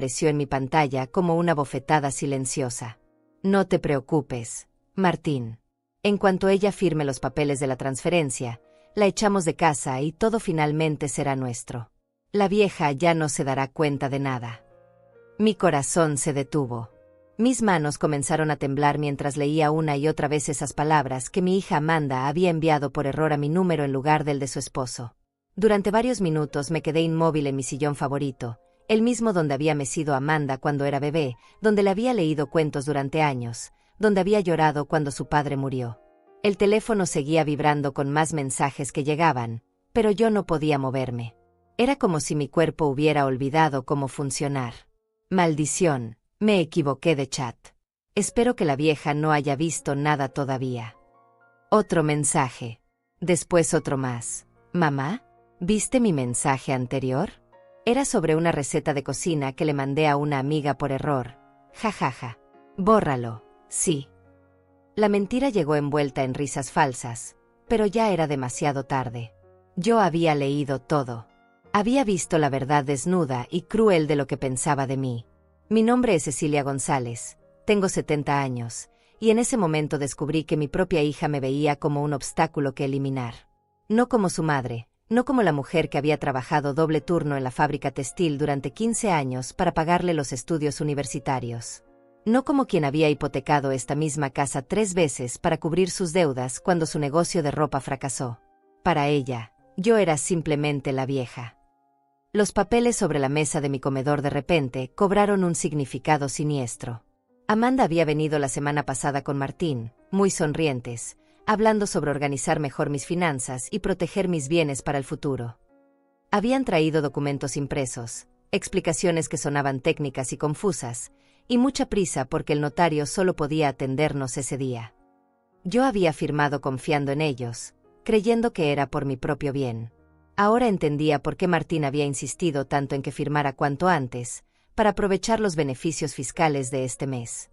apareció en mi pantalla como una bofetada silenciosa. No te preocupes, Martín. En cuanto ella firme los papeles de la transferencia, la echamos de casa y todo finalmente será nuestro. La vieja ya no se dará cuenta de nada. Mi corazón se detuvo. Mis manos comenzaron a temblar mientras leía una y otra vez esas palabras que mi hija Amanda había enviado por error a mi número en lugar del de su esposo. Durante varios minutos me quedé inmóvil en mi sillón favorito, el mismo donde había mecido Amanda cuando era bebé, donde le había leído cuentos durante años, donde había llorado cuando su padre murió. El teléfono seguía vibrando con más mensajes que llegaban, pero yo no podía moverme. Era como si mi cuerpo hubiera olvidado cómo funcionar. Maldición, me equivoqué de chat. Espero que la vieja no haya visto nada todavía. Otro mensaje. Después otro más. ¿Mamá? ¿Viste mi mensaje anterior? Era sobre una receta de cocina que le mandé a una amiga por error. Jajaja. Bórralo. Sí. La mentira llegó envuelta en risas falsas, pero ya era demasiado tarde. Yo había leído todo. Había visto la verdad desnuda y cruel de lo que pensaba de mí. Mi nombre es Cecilia González, tengo 70 años, y en ese momento descubrí que mi propia hija me veía como un obstáculo que eliminar. No como su madre, no como la mujer que había trabajado doble turno en la fábrica textil durante 15 años para pagarle los estudios universitarios. No como quien había hipotecado esta misma casa 3 veces para cubrir sus deudas cuando su negocio de ropa fracasó. Para ella, yo era simplemente la vieja. Los papeles sobre la mesa de mi comedor de repente cobraron un significado siniestro. Amanda había venido la semana pasada con Martín, muy sonrientes, hablando sobre organizar mejor mis finanzas y proteger mis bienes para el futuro. Habían traído documentos impresos, explicaciones que sonaban técnicas y confusas, y mucha prisa porque el notario solo podía atendernos ese día. Yo había firmado confiando en ellos, creyendo que era por mi propio bien. Ahora entendía por qué Martín había insistido tanto en que firmara cuanto antes, para aprovechar los beneficios fiscales de este mes.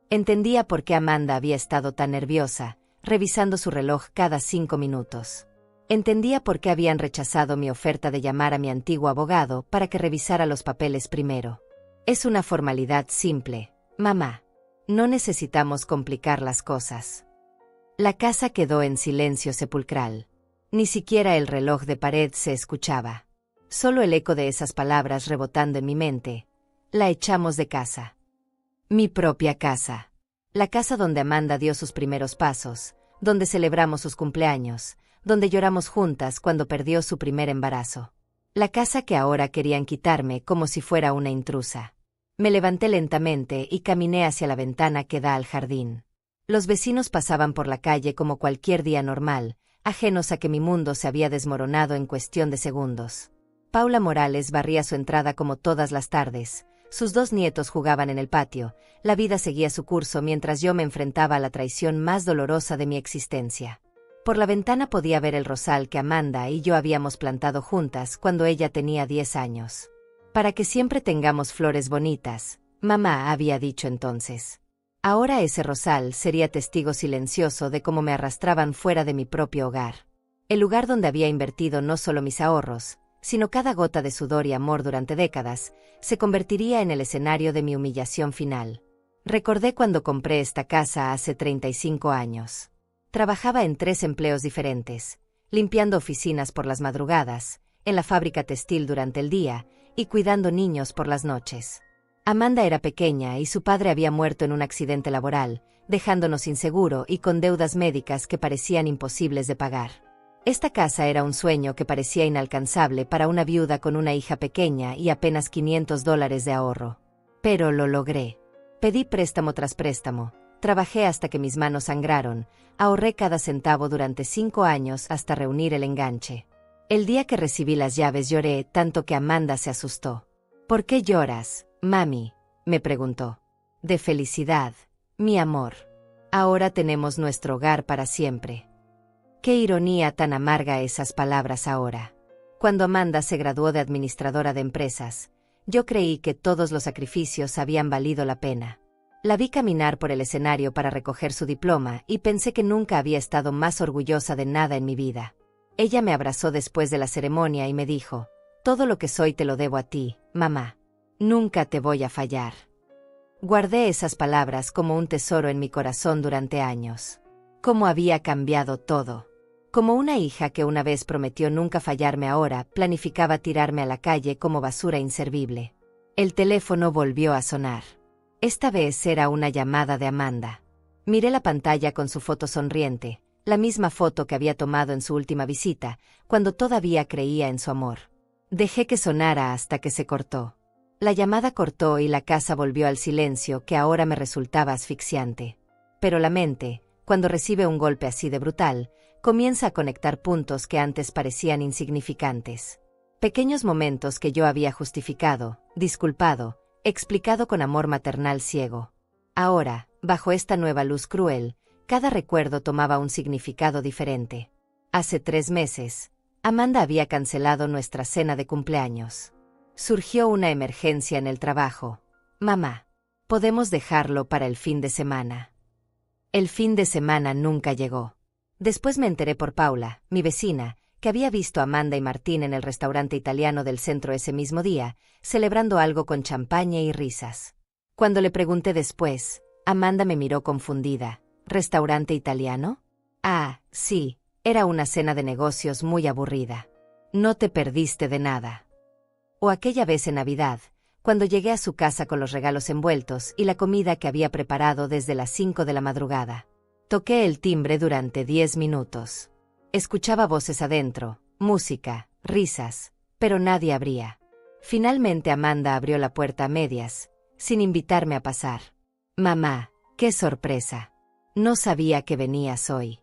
Entendía por qué Amanda había estado tan nerviosa, revisando su reloj cada 5 minutos. Entendía por qué habían rechazado mi oferta de llamar a mi antiguo abogado para que revisara los papeles primero. Es una formalidad simple, mamá. No necesitamos complicar las cosas. La casa quedó en silencio sepulcral. Ni siquiera el reloj de pared se escuchaba. Solo el eco de esas palabras rebotando en mi mente. La echamos de casa. Mi propia casa. La casa donde Amanda dio sus primeros pasos, donde celebramos sus cumpleaños, donde lloramos juntas cuando perdió su primer embarazo. La casa que ahora querían quitarme como si fuera una intrusa. Me levanté lentamente y caminé hacia la ventana que da al jardín. Los vecinos pasaban por la calle como cualquier día normal, ajenos a que mi mundo se había desmoronado en cuestión de segundos. Paula Morales barría su entrada como todas las tardes, sus 2 nietos jugaban en el patio, la vida seguía su curso mientras yo me enfrentaba a la traición más dolorosa de mi existencia. Por la ventana podía ver el rosal que Amanda y yo habíamos plantado juntas cuando ella tenía 10 años. Para que siempre tengamos flores bonitas, mamá había dicho entonces. Ahora ese rosal sería testigo silencioso de cómo me arrastraban fuera de mi propio hogar. El lugar donde había invertido no solo mis ahorros, sino cada gota de sudor y amor durante décadas, se convertiría en el escenario de mi humillación final. Recordé cuando compré esta casa hace 35 años. Trabajaba en 3 empleos diferentes, limpiando oficinas por las madrugadas, en la fábrica textil durante el día, y cuidando niños por las noches. Amanda era pequeña y su padre había muerto en un accidente laboral, dejándonos sin seguro y con deudas médicas que parecían imposibles de pagar. Esta casa era un sueño que parecía inalcanzable para una viuda con una hija pequeña y apenas $500 de ahorro. Pero lo logré. Pedí préstamo tras préstamo, trabajé hasta que mis manos sangraron, ahorré cada centavo durante 5 años hasta reunir el enganche. El día que recibí las llaves lloré tanto que Amanda se asustó. ¿Por qué lloras, mami?, me preguntó. De felicidad, mi amor. Ahora tenemos nuestro hogar para siempre. Qué ironía tan amarga esas palabras ahora. Cuando Amanda se graduó de administradora de empresas, yo creí que todos los sacrificios habían valido la pena. La vi caminar por el escenario para recoger su diploma y pensé que nunca había estado más orgullosa de nada en mi vida. Ella me abrazó después de la ceremonia y me dijo, «Todo lo que soy te lo debo a ti, mamá». Nunca te voy a fallar. Guardé esas palabras como un tesoro en mi corazón durante años. Cómo había cambiado todo. Como una hija que una vez prometió nunca fallarme, ahora planificaba tirarme a la calle como basura inservible. El teléfono volvió a sonar. Esta vez era una llamada de Amanda. Miré la pantalla con su foto sonriente, la misma foto que había tomado en su última visita, cuando todavía creía en su amor. Dejé que sonara hasta que se cortó. La llamada cortó y la casa volvió al silencio que ahora me resultaba asfixiante. Pero la mente, cuando recibe un golpe así de brutal, comienza a conectar puntos que antes parecían insignificantes. Pequeños momentos que yo había justificado, disculpado, explicado con amor maternal ciego. Ahora, bajo esta nueva luz cruel, cada recuerdo tomaba un significado diferente. Hace 3 meses, Amanda había cancelado nuestra cena de cumpleaños. Surgió una emergencia en el trabajo. Mamá, podemos dejarlo para el fin de semana. El fin de semana nunca llegó. Después me enteré por Paula, mi vecina, que había visto a Amanda y Martín en el restaurante italiano del centro ese mismo día, celebrando algo con champaña y risas. Cuando le pregunté después, Amanda me miró confundida. ¿Restaurante italiano? Ah, sí, era una cena de negocios muy aburrida. No te perdiste de nada. O aquella vez en Navidad, cuando llegué a su casa con los regalos envueltos y la comida que había preparado desde las 5 de la madrugada. Toqué el timbre durante 10 minutos. Escuchaba voces adentro, música, risas, pero nadie abría. Finalmente Amanda abrió la puerta a medias, sin invitarme a pasar. Mamá, qué sorpresa. No sabía que venías hoy.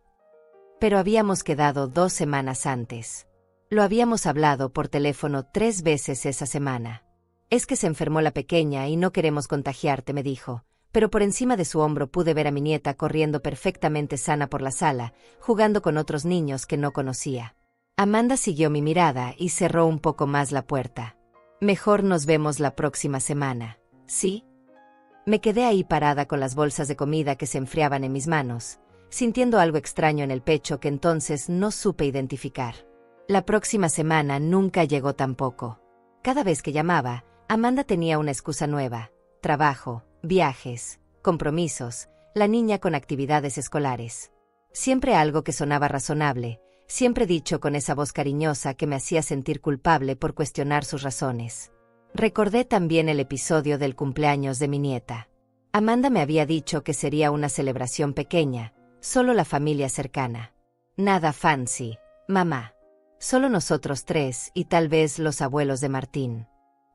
Pero habíamos quedado 2 semanas antes. Lo habíamos hablado por teléfono 3 veces esa semana. Es que se enfermó la pequeña y no queremos contagiarte, me dijo. Pero por encima de su hombro pude ver a mi nieta corriendo perfectamente sana por la sala, jugando con otros niños que no conocía. Amanda siguió mi mirada y cerró un poco más la puerta. Mejor nos vemos la próxima semana, ¿sí? Me quedé ahí parada con las bolsas de comida que se enfriaban en mis manos, sintiendo algo extraño en el pecho que entonces no supe identificar. La próxima semana nunca llegó tampoco. Cada vez que llamaba, Amanda tenía una excusa nueva: trabajo, viajes, compromisos, la niña con actividades escolares. Siempre algo que sonaba razonable, siempre dicho con esa voz cariñosa que me hacía sentir culpable por cuestionar sus razones. Recordé también el episodio del cumpleaños de mi nieta. Amanda me había dicho que sería una celebración pequeña, solo la familia cercana. Nada fancy, mamá. Solo nosotros 3 y tal vez los abuelos de Martín.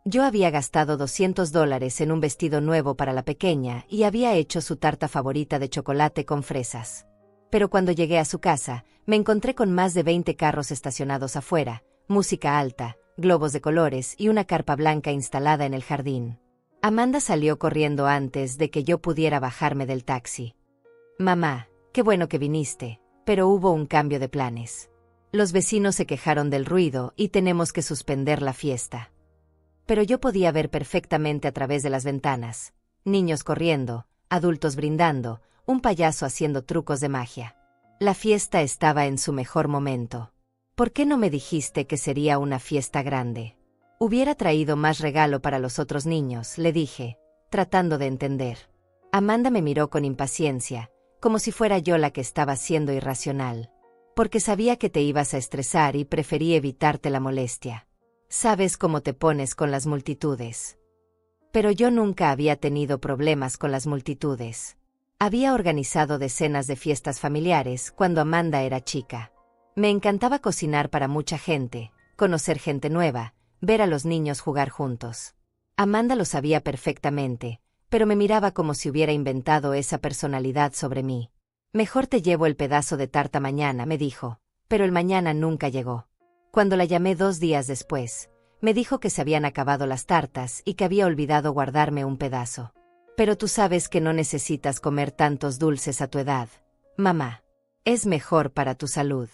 Yo había gastado $200 en un vestido nuevo para la pequeña y había hecho su tarta favorita de chocolate con fresas. Pero cuando llegué a su casa, me encontré con más de 20 carros estacionados afuera, música alta, globos de colores y una carpa blanca instalada en el jardín. Amanda salió corriendo antes de que yo pudiera bajarme del taxi. Mamá, qué bueno que viniste, pero hubo un cambio de planes. Los vecinos se quejaron del ruido y tenemos que suspender la fiesta. Pero yo podía ver perfectamente a través de las ventanas. Niños corriendo, adultos brindando, un payaso haciendo trucos de magia. La fiesta estaba en su mejor momento. ¿Por qué no me dijiste que sería una fiesta grande? Hubiera traído más regalo para los otros niños, le dije, tratando de entender. Amanda me miró con impaciencia, como si fuera yo la que estaba siendo irracional. Porque sabía que te ibas a estresar y preferí evitarte la molestia. Sabes cómo te pones con las multitudes. Pero yo nunca había tenido problemas con las multitudes. Había organizado decenas de fiestas familiares cuando Amanda era chica. Me encantaba cocinar para mucha gente, conocer gente nueva, ver a los niños jugar juntos. Amanda lo sabía perfectamente, pero me miraba como si hubiera inventado esa personalidad sobre mí. Mejor te llevo el pedazo de tarta mañana, me dijo, pero el mañana nunca llegó. Cuando la llamé 2 días después, me dijo que se habían acabado las tartas y que había olvidado guardarme un pedazo. Pero tú sabes que no necesitas comer tantos dulces a tu edad, mamá. Es mejor para tu salud.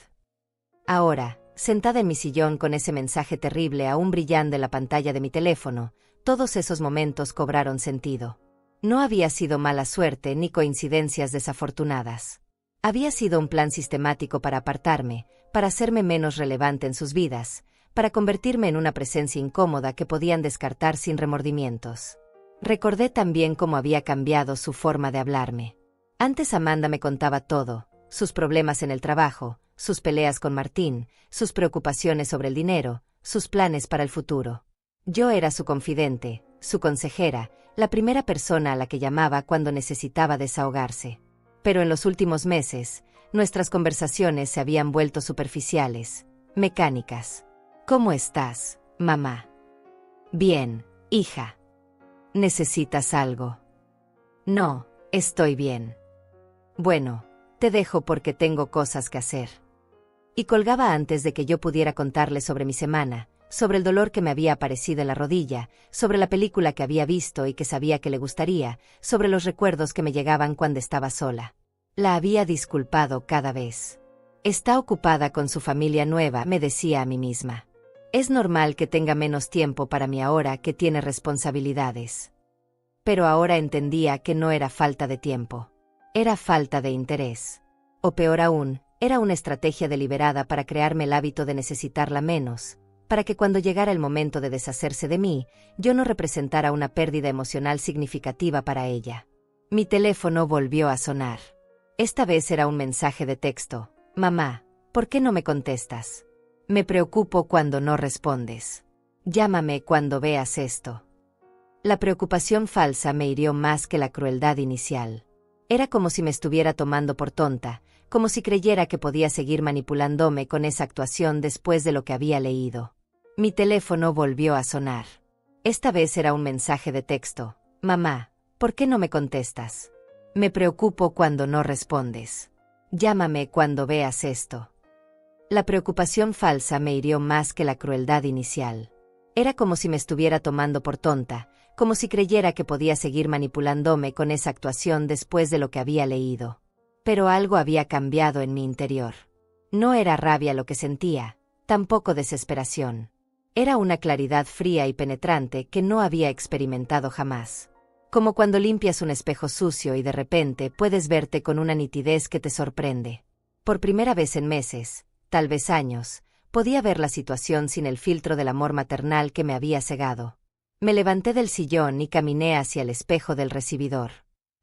Ahora, sentada en mi sillón con ese mensaje terrible aún brillando en la pantalla de mi teléfono, todos esos momentos cobraron sentido. No había sido mala suerte ni coincidencias desafortunadas. Había sido un plan sistemático para apartarme, para hacerme menos relevante en sus vidas, para convertirme en una presencia incómoda que podían descartar sin remordimientos. Recordé también cómo había cambiado su forma de hablarme. Antes Amanda me contaba todo, sus problemas en el trabajo, sus peleas con Martín, sus preocupaciones sobre el dinero, sus planes para el futuro. Yo era su confidente, su consejera, la primera persona a la que llamaba cuando necesitaba desahogarse. Pero en los últimos meses, nuestras conversaciones se habían vuelto superficiales, mecánicas. ¿Cómo estás, mamá? Bien, hija. ¿Necesitas algo? No, estoy bien. Bueno, te dejo porque tengo cosas que hacer. Y colgaba antes de que yo pudiera contarle sobre mi semana, sobre el dolor que me había aparecido en la rodilla, sobre la película que había visto y que sabía que le gustaría, sobre los recuerdos que me llegaban cuando estaba sola. La había disculpado cada vez. Está ocupada con su familia nueva, me decía a mí misma. Es normal que tenga menos tiempo para mí ahora que tiene responsabilidades. Pero ahora entendía que no era falta de tiempo. Era falta de interés. O peor aún, era una estrategia deliberada para crearme el hábito de necesitarla menos, para que cuando llegara el momento de deshacerse de mí, yo no representara una pérdida emocional significativa para ella. Mi teléfono volvió a sonar. Esta vez era un mensaje de texto. Mamá, ¿por qué no me contestas? Me preocupo cuando no respondes. Llámame cuando veas esto. La preocupación falsa me hirió más que la crueldad inicial. Era como si me estuviera tomando por tonta, como si creyera que podía seguir manipulándome con esa actuación después de lo que había leído. Mi teléfono volvió a sonar. Esta vez era un mensaje de texto. Mamá, ¿por qué no me contestas? Me preocupo cuando no respondes. Llámame cuando veas esto. La preocupación falsa me hirió más que la crueldad inicial. Era como si me estuviera tomando por tonta, como si creyera que podía seguir manipulándome con esa actuación después de lo que había leído. Pero algo había cambiado en mi interior. No era rabia lo que sentía, tampoco desesperación. Era una claridad fría y penetrante que no había experimentado jamás. Como cuando limpias un espejo sucio y de repente puedes verte con una nitidez que te sorprende. Por primera vez en meses, tal vez años, podía ver la situación sin el filtro del amor maternal que me había cegado. Me levanté del sillón y caminé hacia el espejo del recibidor.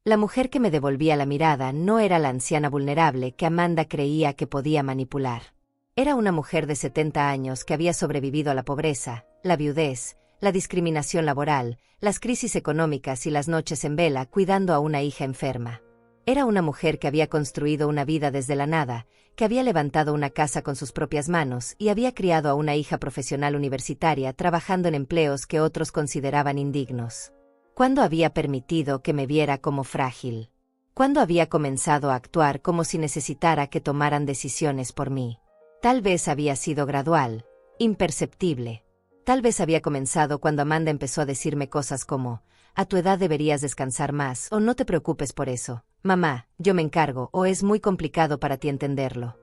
La mujer que me devolvía la mirada no era la anciana vulnerable que Amanda creía que podía manipular. Era una mujer de 70 años que había sobrevivido a la pobreza, la viudez, la discriminación laboral, las crisis económicas y las noches en vela cuidando a una hija enferma. Era una mujer que había construido una vida desde la nada, que había levantado una casa con sus propias manos y había criado a una hija profesional universitaria trabajando en empleos que otros consideraban indignos. ¿Cuándo había permitido que me viera como frágil? ¿Cuándo había comenzado a actuar como si necesitara que tomaran decisiones por mí? Tal vez había sido gradual, imperceptible. Tal vez había comenzado cuando Amanda empezó a decirme cosas como, a tu edad deberías descansar más, o no te preocupes por eso, mamá, yo me encargo, o es muy complicado para ti entenderlo.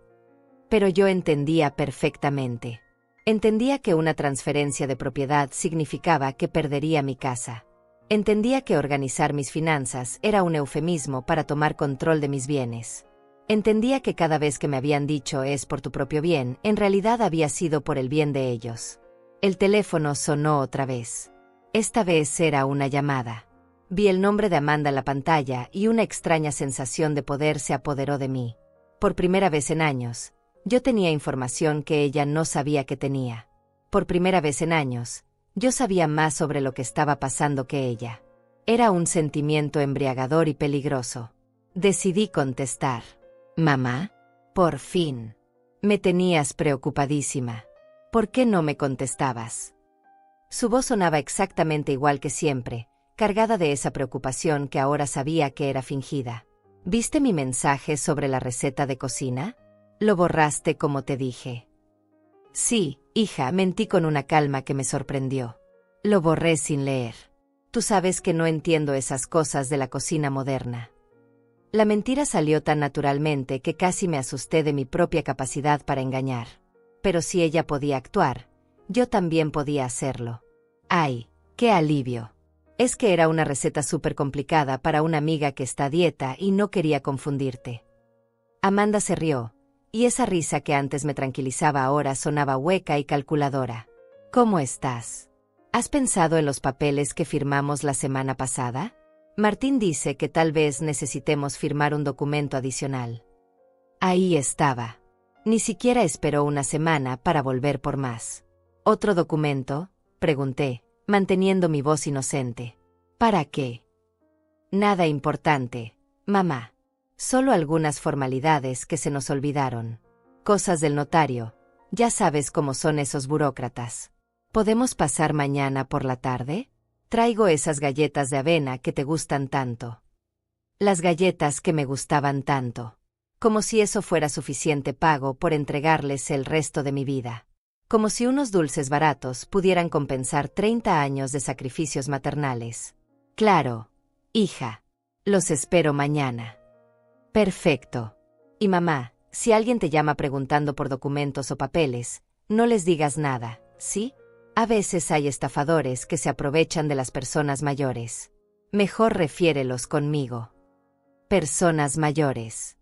Pero yo entendía perfectamente. Entendía que una transferencia de propiedad significaba que perdería mi casa. Entendía que organizar mis finanzas era un eufemismo para tomar control de mis bienes. Entendía que cada vez que me habían dicho es por tu propio bien, en realidad había sido por el bien de ellos. El teléfono sonó otra vez. Esta vez era una llamada. Vi el nombre de Amanda en la pantalla y una extraña sensación de poder se apoderó de mí. Por primera vez en años, yo tenía información que ella no sabía que tenía. Por primera vez en años, yo sabía más sobre lo que estaba pasando que ella. Era un sentimiento embriagador y peligroso. Decidí contestar. Mamá, por fin. Me tenías preocupadísima. ¿Por qué no me contestabas? Su voz sonaba exactamente igual que siempre, cargada de esa preocupación que ahora sabía que era fingida. ¿Viste mi mensaje sobre la receta de cocina? ¿Lo borraste como te dije? Sí, hija, mentí con una calma que me sorprendió. Lo borré sin leer. Tú sabes que no entiendo esas cosas de la cocina moderna. La mentira salió tan naturalmente que casi me asusté de mi propia capacidad para engañar. Pero si ella podía actuar, yo también podía hacerlo. ¡Ay, qué alivio! Es que era una receta súper complicada para una amiga que está a dieta y no quería confundirte. Amanda se rió, Y esa risa que antes me tranquilizaba ahora sonaba hueca y calculadora. ¿Cómo estás? ¿Has pensado en los papeles que firmamos la semana pasada? Martín dice que tal vez necesitemos firmar un documento adicional. Ahí estaba. Ni siquiera esperó una semana para volver por más. ¿Otro documento?, pregunté, manteniendo mi voz inocente. ¿Para qué? Nada importante, mamá. Solo algunas formalidades que se nos olvidaron. Cosas del notario. Ya sabes cómo son esos burócratas. ¿Podemos pasar mañana por la tarde? Traigo esas galletas de avena que te gustan tanto. Las galletas que me gustaban tanto. Como si eso fuera suficiente pago por entregarles el resto de mi vida. Como si unos dulces baratos pudieran compensar 30 años de sacrificios maternales. Claro, hija. Los espero mañana. Perfecto. Y mamá, si alguien te llama preguntando por documentos o papeles, no les digas nada, ¿sí? A veces hay estafadores que se aprovechan de las personas mayores. Mejor refiérelos conmigo. Personas mayores.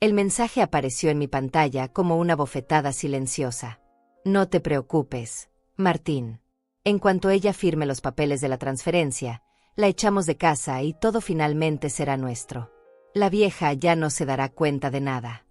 El mensaje apareció en mi pantalla como una bofetada silenciosa. No te preocupes, Martín. En cuanto ella firme los papeles de la transferencia, la echamos de casa y todo finalmente será nuestro. La vieja ya no se dará cuenta de nada.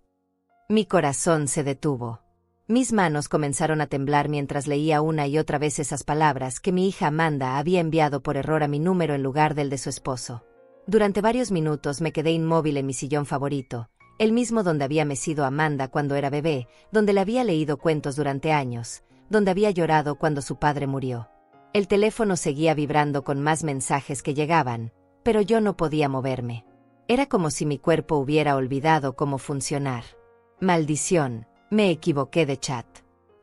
Mi corazón se detuvo. Mis manos comenzaron a temblar mientras leía una y otra vez esas palabras que mi hija Amanda había enviado por error a mi número en lugar del de su esposo. Durante varios minutos me quedé inmóvil en mi sillón favorito, el mismo donde había mecido a Amanda cuando era bebé, donde le había leído cuentos durante años, donde había llorado cuando su padre murió. El teléfono seguía vibrando con más mensajes que llegaban, pero yo no podía moverme. Era como si mi cuerpo hubiera olvidado cómo funcionar. Maldición, me equivoqué de chat.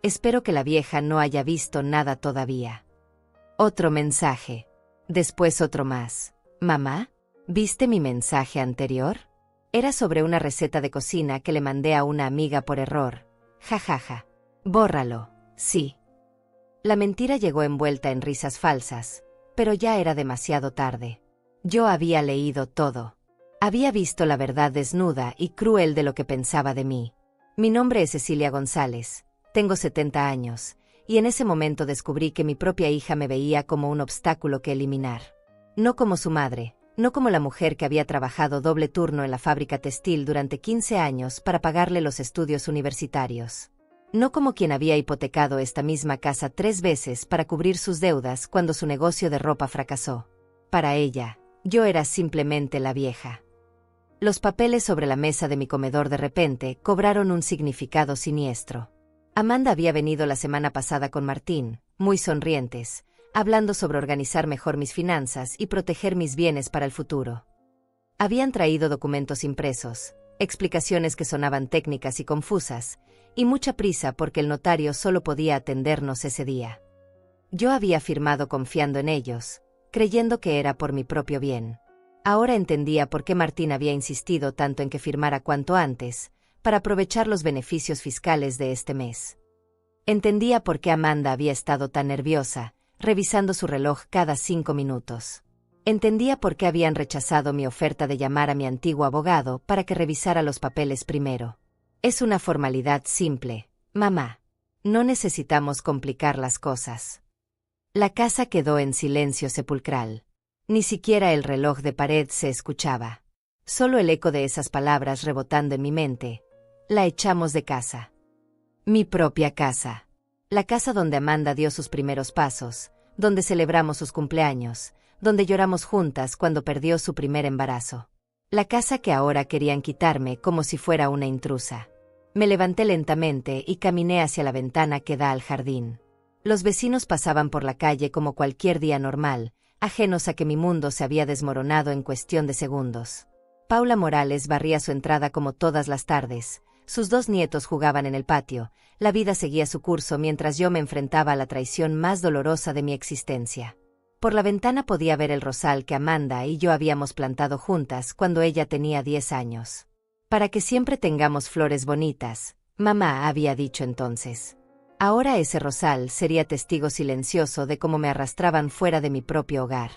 Espero que la vieja no haya visto nada todavía. Otro mensaje. Después otro más. ¿Mamá? ¿Viste mi mensaje anterior? Era sobre una receta de cocina que le mandé a una amiga por error. Jajaja. Bórralo. Sí. La mentira llegó envuelta en risas falsas, pero ya era demasiado tarde. Yo había leído todo. Había visto la verdad desnuda y cruel de lo que pensaba de mí. Mi nombre es Cecilia González, tengo 70 años, y en ese momento descubrí que mi propia hija me veía como un obstáculo que eliminar. No como su madre, no como la mujer que había trabajado doble turno en la fábrica textil durante 15 años para pagarle los estudios universitarios. No como quien había hipotecado esta misma casa 3 veces para cubrir sus deudas cuando su negocio de ropa fracasó. Para ella, yo era simplemente la vieja. Los papeles sobre la mesa de mi comedor de repente cobraron un significado siniestro. Amanda había venido la semana pasada con Martín, muy sonrientes, hablando sobre organizar mejor mis finanzas y proteger mis bienes para el futuro. Habían traído documentos impresos, explicaciones que sonaban técnicas y confusas, y mucha prisa porque el notario solo podía atendernos ese día. Yo había firmado confiando en ellos, creyendo que era por mi propio bien. Ahora entendía por qué Martín había insistido tanto en que firmara cuanto antes, para aprovechar los beneficios fiscales de este mes. Entendía por qué Amanda había estado tan nerviosa, revisando su reloj cada 5 minutos. Entendía por qué habían rechazado mi oferta de llamar a mi antiguo abogado para que revisara los papeles primero. Es una formalidad simple, mamá. No necesitamos complicar las cosas. La casa quedó en silencio sepulcral. Ni siquiera el reloj de pared se escuchaba. Solo el eco de esas palabras rebotando en mi mente. La echamos de casa. Mi propia casa. La casa donde Amanda dio sus primeros pasos, donde celebramos sus cumpleaños, donde lloramos juntas cuando perdió su primer embarazo. La casa que ahora querían quitarme como si fuera una intrusa. Me levanté lentamente y caminé hacia la ventana que da al jardín. Los vecinos pasaban por la calle como cualquier día normal, ajenos a que mi mundo se había desmoronado en cuestión de segundos. Paula Morales barría su entrada como todas las tardes, sus 2 nietos jugaban en el patio, la vida seguía su curso mientras yo me enfrentaba a la traición más dolorosa de mi existencia. Por la ventana podía ver el rosal que Amanda y yo habíamos plantado juntas cuando ella tenía 10 años. Para que siempre tengamos flores bonitas, mamá había dicho entonces. Ahora ese rosal sería testigo silencioso de cómo me arrastraban fuera de mi propio hogar.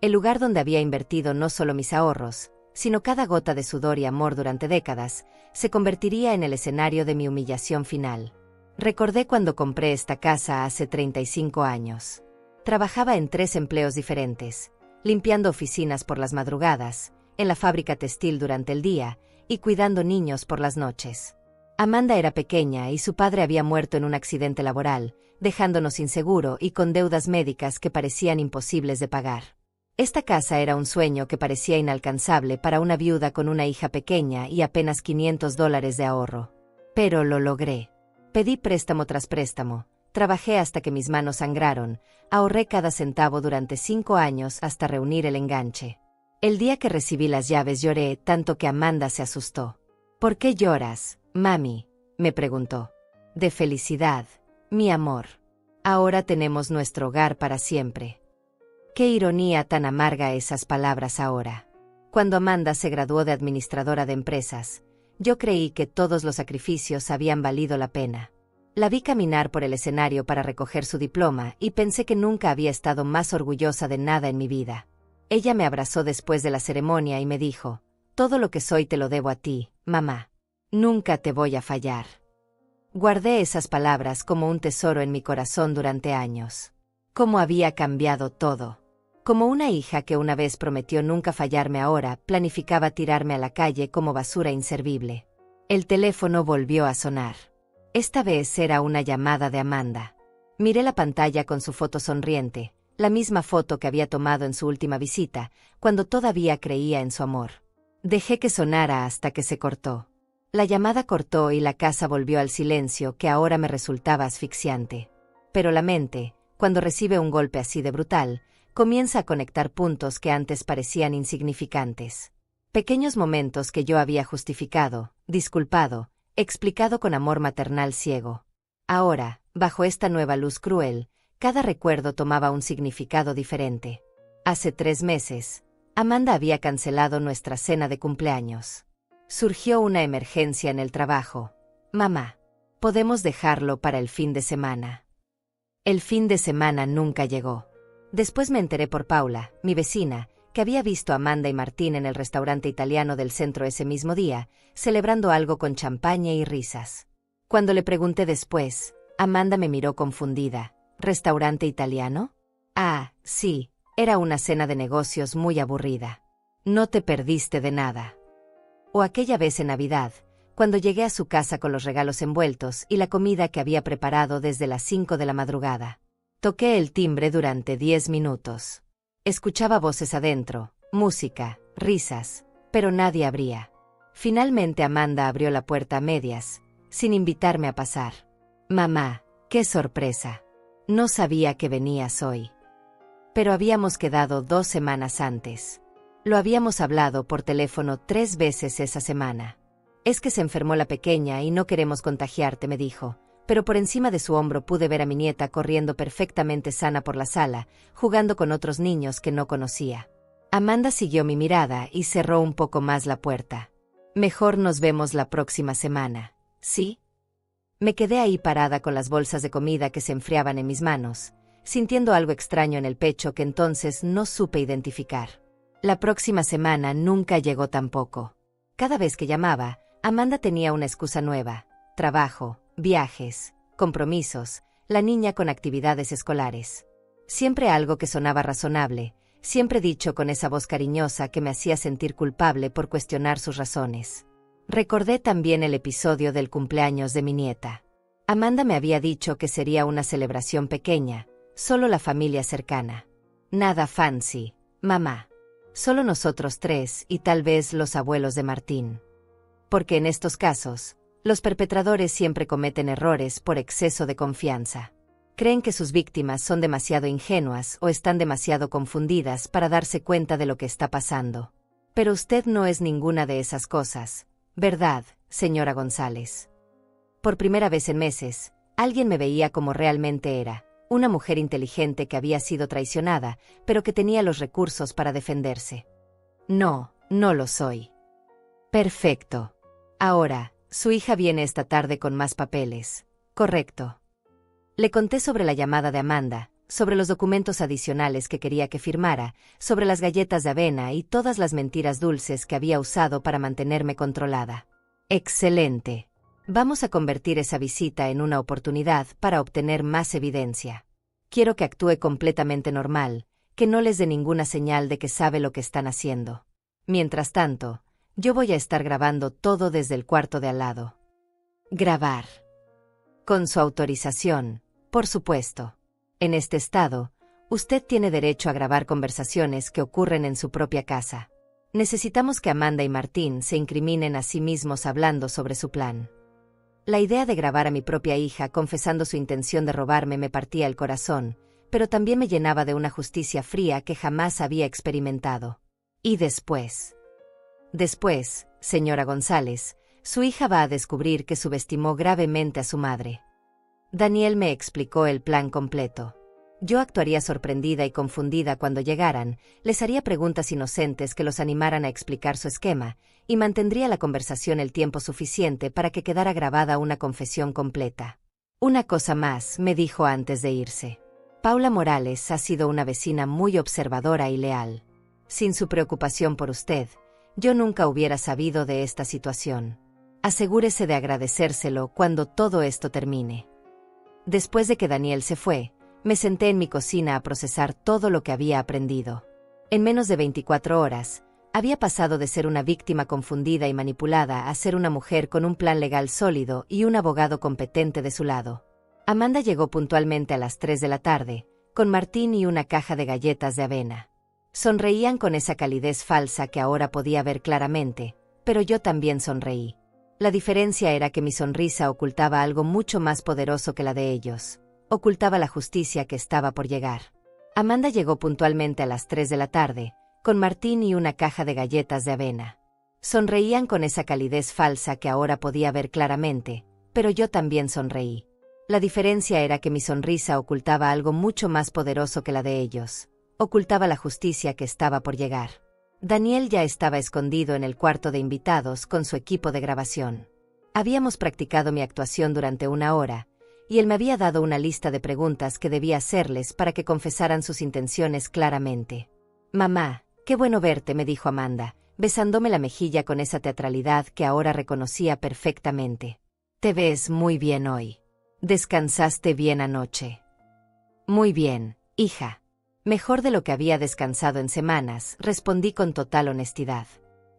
El lugar donde había invertido no solo mis ahorros, sino cada gota de sudor y amor durante décadas, se convertiría en el escenario de mi humillación final. Recordé cuando compré esta casa hace 35 años. Trabajaba en 3 empleos diferentes, limpiando oficinas por las madrugadas, en la fábrica textil durante el día y cuidando niños por las noches. Amanda era pequeña y su padre había muerto en un accidente laboral, dejándonos sin seguro y con deudas médicas que parecían imposibles de pagar. Esta casa era un sueño que parecía inalcanzable para una viuda con una hija pequeña y apenas $500 de ahorro. Pero lo logré. Pedí préstamo tras préstamo, trabajé hasta que mis manos sangraron, ahorré cada centavo durante 5 años hasta reunir el enganche. El día que recibí las llaves lloré tanto que Amanda se asustó. ¿Por qué lloras, mami?, me preguntó. De felicidad, mi amor. Ahora tenemos nuestro hogar para siempre. Qué ironía tan amarga esas palabras ahora. Cuando Amanda se graduó de administradora de empresas, yo creí que todos los sacrificios habían valido la pena. La vi caminar por el escenario para recoger su diploma y pensé que nunca había estado más orgullosa de nada en mi vida. Ella me abrazó después de la ceremonia y me dijo: «Todo lo que soy te lo debo a ti, mamá. Nunca te voy a fallar». Guardé esas palabras como un tesoro en mi corazón durante años. Cómo había cambiado todo. Como una hija que una vez prometió nunca fallarme, ahora planificaba tirarme a la calle como basura inservible. El teléfono volvió a sonar. Esta vez era una llamada de Amanda. Miré la pantalla con su foto sonriente, la misma foto que había tomado en su última visita, cuando todavía creía en su amor. Dejé que sonara hasta que se cortó. La llamada cortó y la casa volvió al silencio que ahora me resultaba asfixiante. Pero la mente, cuando recibe un golpe así de brutal, comienza a conectar puntos que antes parecían insignificantes. Pequeños momentos que yo había justificado, disculpado, explicado con amor maternal ciego. Ahora, bajo esta nueva luz cruel, cada recuerdo tomaba un significado diferente. Hace 3 meses, Amanda había cancelado nuestra cena de cumpleaños. Surgió una emergencia en el trabajo. «Mamá, podemos dejarlo para el fin de semana». El fin de semana nunca llegó. Después me enteré por Paula, mi vecina, que había visto a Amanda y Martín en el restaurante italiano del centro ese mismo día, celebrando algo con champaña y risas. Cuando le pregunté después, Amanda me miró confundida. ¿Restaurante italiano? Ah, sí, era una cena de negocios muy aburrida. No te perdiste de nada. O aquella vez en Navidad, cuando llegué a su casa con los regalos envueltos y la comida que había preparado desde las 5 de la madrugada. Toqué el timbre durante 10 minutos. Escuchaba voces adentro, música, risas, pero nadie abría. Finalmente Amanda abrió la puerta a medias, sin invitarme a pasar. «Mamá, qué sorpresa. No sabía que venías hoy». Pero habíamos quedado 2 semanas antes. Lo habíamos hablado por teléfono 3 veces esa semana. «Es que se enfermó la pequeña y no queremos contagiarte», me dijo, pero por encima de su hombro pude ver a mi nieta corriendo perfectamente sana por la sala, jugando con otros niños que no conocía. Amanda siguió mi mirada y cerró un poco más la puerta. «Mejor nos vemos la próxima semana, ¿sí?» Me quedé ahí parada con las bolsas de comida que se enfriaban en mis manos, sintiendo algo extraño en el pecho que entonces no supe identificar. La próxima semana nunca llegó tampoco. Cada vez que llamaba, Amanda tenía una excusa nueva: trabajo, viajes, compromisos, la niña con actividades escolares. Siempre algo que sonaba razonable, siempre dicho con esa voz cariñosa que me hacía sentir culpable por cuestionar sus razones. Recordé también el episodio del cumpleaños de mi nieta. Amanda me había dicho que sería una celebración pequeña, solo la familia cercana. Nada fancy, mamá. Solo nosotros 3 y tal vez los abuelos de Martín. Porque en estos casos, los perpetradores siempre cometen errores por exceso de confianza. Creen que sus víctimas son demasiado ingenuas o están demasiado confundidas para darse cuenta de lo que está pasando. Pero usted no es ninguna de esas cosas, ¿verdad, señora González? Por primera vez en meses, alguien me veía como realmente era, una mujer inteligente que había sido traicionada, pero que tenía los recursos para defenderse. No, no lo soy. Perfecto. Ahora, su hija viene esta tarde con más papeles, ¿correcto? Le conté sobre la llamada de Amanda, sobre los documentos adicionales que quería que firmara, sobre las galletas de avena y todas las mentiras dulces que había usado para mantenerme controlada. Excelente. Vamos a convertir esa visita en una oportunidad para obtener más evidencia. Quiero que actúe completamente normal, que no les dé ninguna señal de que sabe lo que están haciendo. Mientras tanto, yo voy a estar grabando todo desde el cuarto de al lado. Grabar. Con su autorización, por supuesto. En este estado, usted tiene derecho a grabar conversaciones que ocurren en su propia casa. Necesitamos que Amanda y Martín se incriminen a sí mismos hablando sobre su plan. La idea de grabar a mi propia hija confesando su intención de robarme me partía el corazón, pero también me llenaba de una justicia fría que jamás había experimentado. Y después, señora González, su hija va a descubrir que subestimó gravemente a su madre. Daniel me explicó el plan completo. Yo actuaría sorprendida y confundida cuando llegaran, les haría preguntas inocentes que los animaran a explicar su esquema, y mantendría la conversación el tiempo suficiente para que quedara grabada una confesión completa. Una cosa más, me dijo antes de irse. Paula Morales ha sido una vecina muy observadora y leal. Sin su preocupación por usted, yo nunca hubiera sabido de esta situación. Asegúrese de agradecérselo cuando todo esto termine. Después de que Daniel se fue, me senté en mi cocina a procesar todo lo que había aprendido. En menos de 24 horas, había pasado de ser una víctima confundida y manipulada a ser una mujer con un plan legal sólido y un abogado competente de su lado. Amanda llegó puntualmente a las 3 de la tarde, con Martín y una caja de galletas de avena. Sonreían con esa calidez falsa que ahora podía ver claramente, pero yo también sonreí. La diferencia era que mi sonrisa ocultaba algo mucho más poderoso que la de ellos. Ocultaba la justicia que estaba por llegar. Amanda llegó puntualmente a las 3 de la tarde, con Martín y una caja de galletas de avena. Sonreían con esa calidez falsa que ahora podía ver claramente, pero yo también sonreí. La diferencia era que mi sonrisa ocultaba algo mucho más poderoso que la de ellos. Ocultaba la justicia que estaba por llegar. Daniel ya estaba escondido en el cuarto de invitados con su equipo de grabación. Habíamos practicado mi actuación durante 1 hora, y él me había dado una lista de preguntas que debía hacerles para que confesaran sus intenciones claramente. «Mamá, qué bueno verte», me dijo Amanda, besándome la mejilla con esa teatralidad que ahora reconocía perfectamente. «Te ves muy bien hoy. ¿Descansaste bien anoche?» «Muy bien, hija. Mejor de lo que había descansado en semanas», respondí con total honestidad.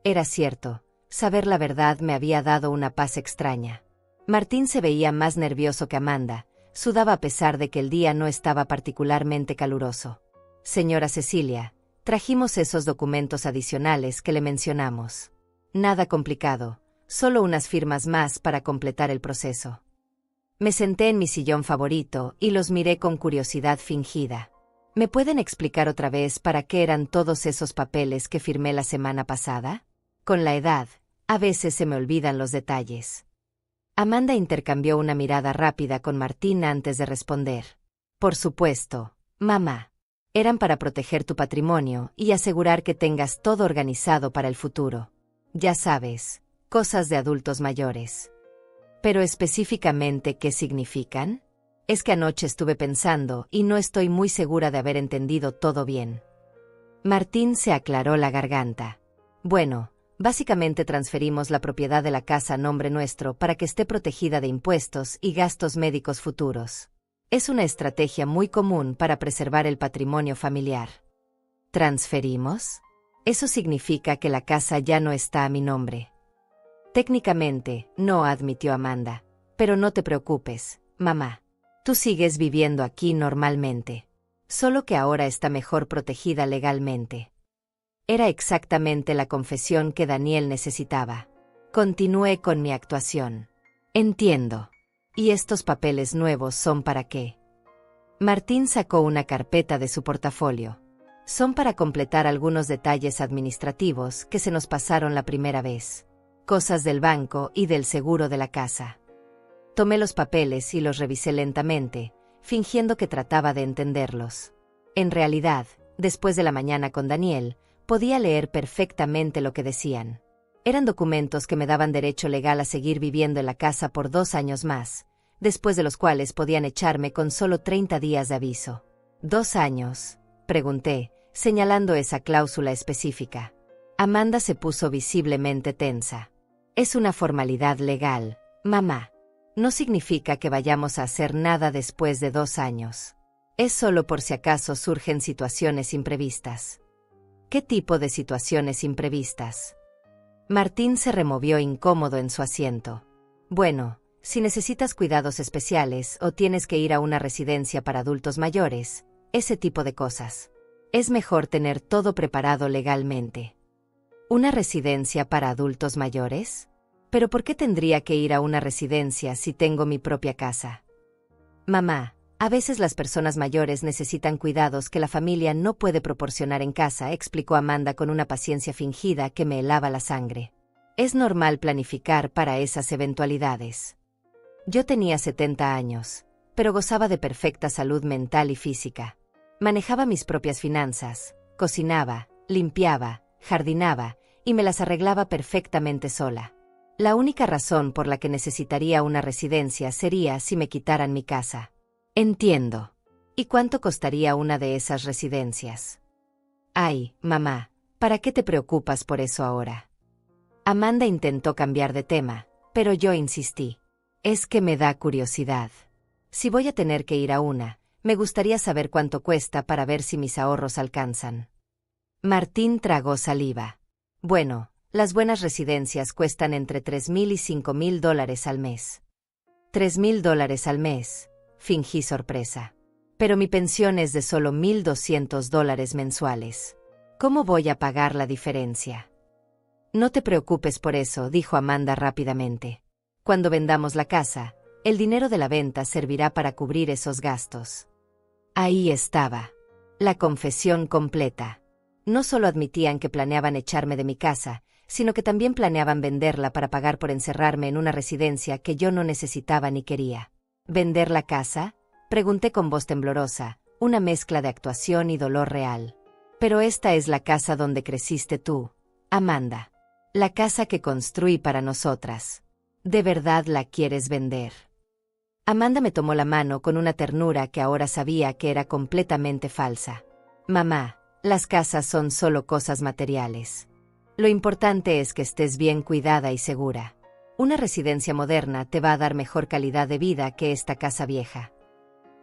Era cierto, saber la verdad me había dado una paz extraña. Martín se veía más nervioso que Amanda, sudaba a pesar de que el día no estaba particularmente caluroso. «Señora Cecilia, trajimos esos documentos adicionales que le mencionamos. Nada complicado, solo unas firmas más para completar el proceso». Me senté en mi sillón favorito y los miré con curiosidad fingida. ¿Me pueden explicar otra vez para qué eran todos esos papeles que firmé la semana pasada? Con la edad, a veces se me olvidan los detalles. Amanda intercambió una mirada rápida con Martín antes de responder. «Por supuesto, mamá. Eran para proteger tu patrimonio y asegurar que tengas todo organizado para el futuro. Ya sabes, cosas de adultos mayores». «¿Pero específicamente qué significan?» «Es que anoche estuve pensando y no estoy muy segura de haber entendido todo bien». Martín se aclaró la garganta. «Bueno, básicamente transferimos la propiedad de la casa a nombre nuestro para que esté protegida de impuestos y gastos médicos futuros. Es una estrategia muy común para preservar el patrimonio familiar». «¿Transferimos?» «Eso significa que la casa ya no está a mi nombre». «Técnicamente, no», admitió Amanda. «Pero no te preocupes, mamá. Tú sigues viviendo aquí normalmente. Solo que ahora está mejor protegida legalmente». Era exactamente la confesión que Daniel necesitaba. Continué con mi actuación. «Entiendo. ¿Y estos papeles nuevos son para qué?» Martín sacó una carpeta de su portafolio. «Son para completar algunos detalles administrativos que se nos pasaron la primera vez. Cosas del banco y del seguro de la casa». Tomé los papeles y los revisé lentamente, fingiendo que trataba de entenderlos. En realidad, después de la mañana con Daniel, podía leer perfectamente lo que decían. Eran documentos que me daban derecho legal a seguir viviendo en la casa por 2 años más, después de los cuales podían echarme con solo 30 días de aviso. ¿2 años? Pregunté, señalando esa cláusula específica. Amanda se puso visiblemente tensa. Es una formalidad legal, mamá. No significa que vayamos a hacer nada después de 2 años. Es solo por si acaso surgen situaciones imprevistas. ¿Qué tipo de situaciones imprevistas? Martín se removió incómodo en su asiento. Bueno, si necesitas cuidados especiales o tienes que ir a una residencia para adultos mayores, ese tipo de cosas. Es mejor tener todo preparado legalmente. ¿Una residencia para adultos mayores? ¿Pero por qué tendría que ir a una residencia si tengo mi propia casa? Mamá, a veces las personas mayores necesitan cuidados que la familia no puede proporcionar en casa, explicó Amanda con una paciencia fingida que me helaba la sangre. Es normal planificar para esas eventualidades. Yo tenía 70 años, pero gozaba de perfecta salud mental y física. Manejaba mis propias finanzas, cocinaba, limpiaba, jardinaba, y me las arreglaba perfectamente sola. La única razón por la que necesitaría una residencia sería si me quitaran mi casa. Entiendo. ¿Y cuánto costaría una de esas residencias? Ay, mamá, ¿para qué te preocupas por eso ahora? Amanda intentó cambiar de tema, pero yo insistí. Es que me da curiosidad. Si voy a tener que ir a una, me gustaría saber cuánto cuesta para ver si mis ahorros alcanzan. Martín tragó saliva. Bueno, las buenas residencias cuestan entre $3,000 y $5,000 al mes. $3,000 al mes, fingí sorpresa. Pero mi pensión es de solo $1,200 mensuales. ¿Cómo voy a pagar la diferencia? No te preocupes por eso, dijo Amanda rápidamente. Cuando vendamos la casa, el dinero de la venta servirá para cubrir esos gastos. Ahí estaba. La confesión completa. No solo admitían que planeaban echarme de mi casa, sino que también planeaban venderla para pagar por encerrarme en una residencia que yo no necesitaba ni quería. ¿Vender la casa? Pregunté con voz temblorosa, una mezcla de actuación y dolor real. Pero esta es la casa donde creciste tú, Amanda. La casa que construí para nosotras. ¿De verdad la quieres vender? Amanda me tomó la mano con una ternura que ahora sabía que era completamente falsa. Mamá, las casas son solo cosas materiales. Lo importante es que estés bien cuidada y segura. Una residencia moderna te va a dar mejor calidad de vida que esta casa vieja.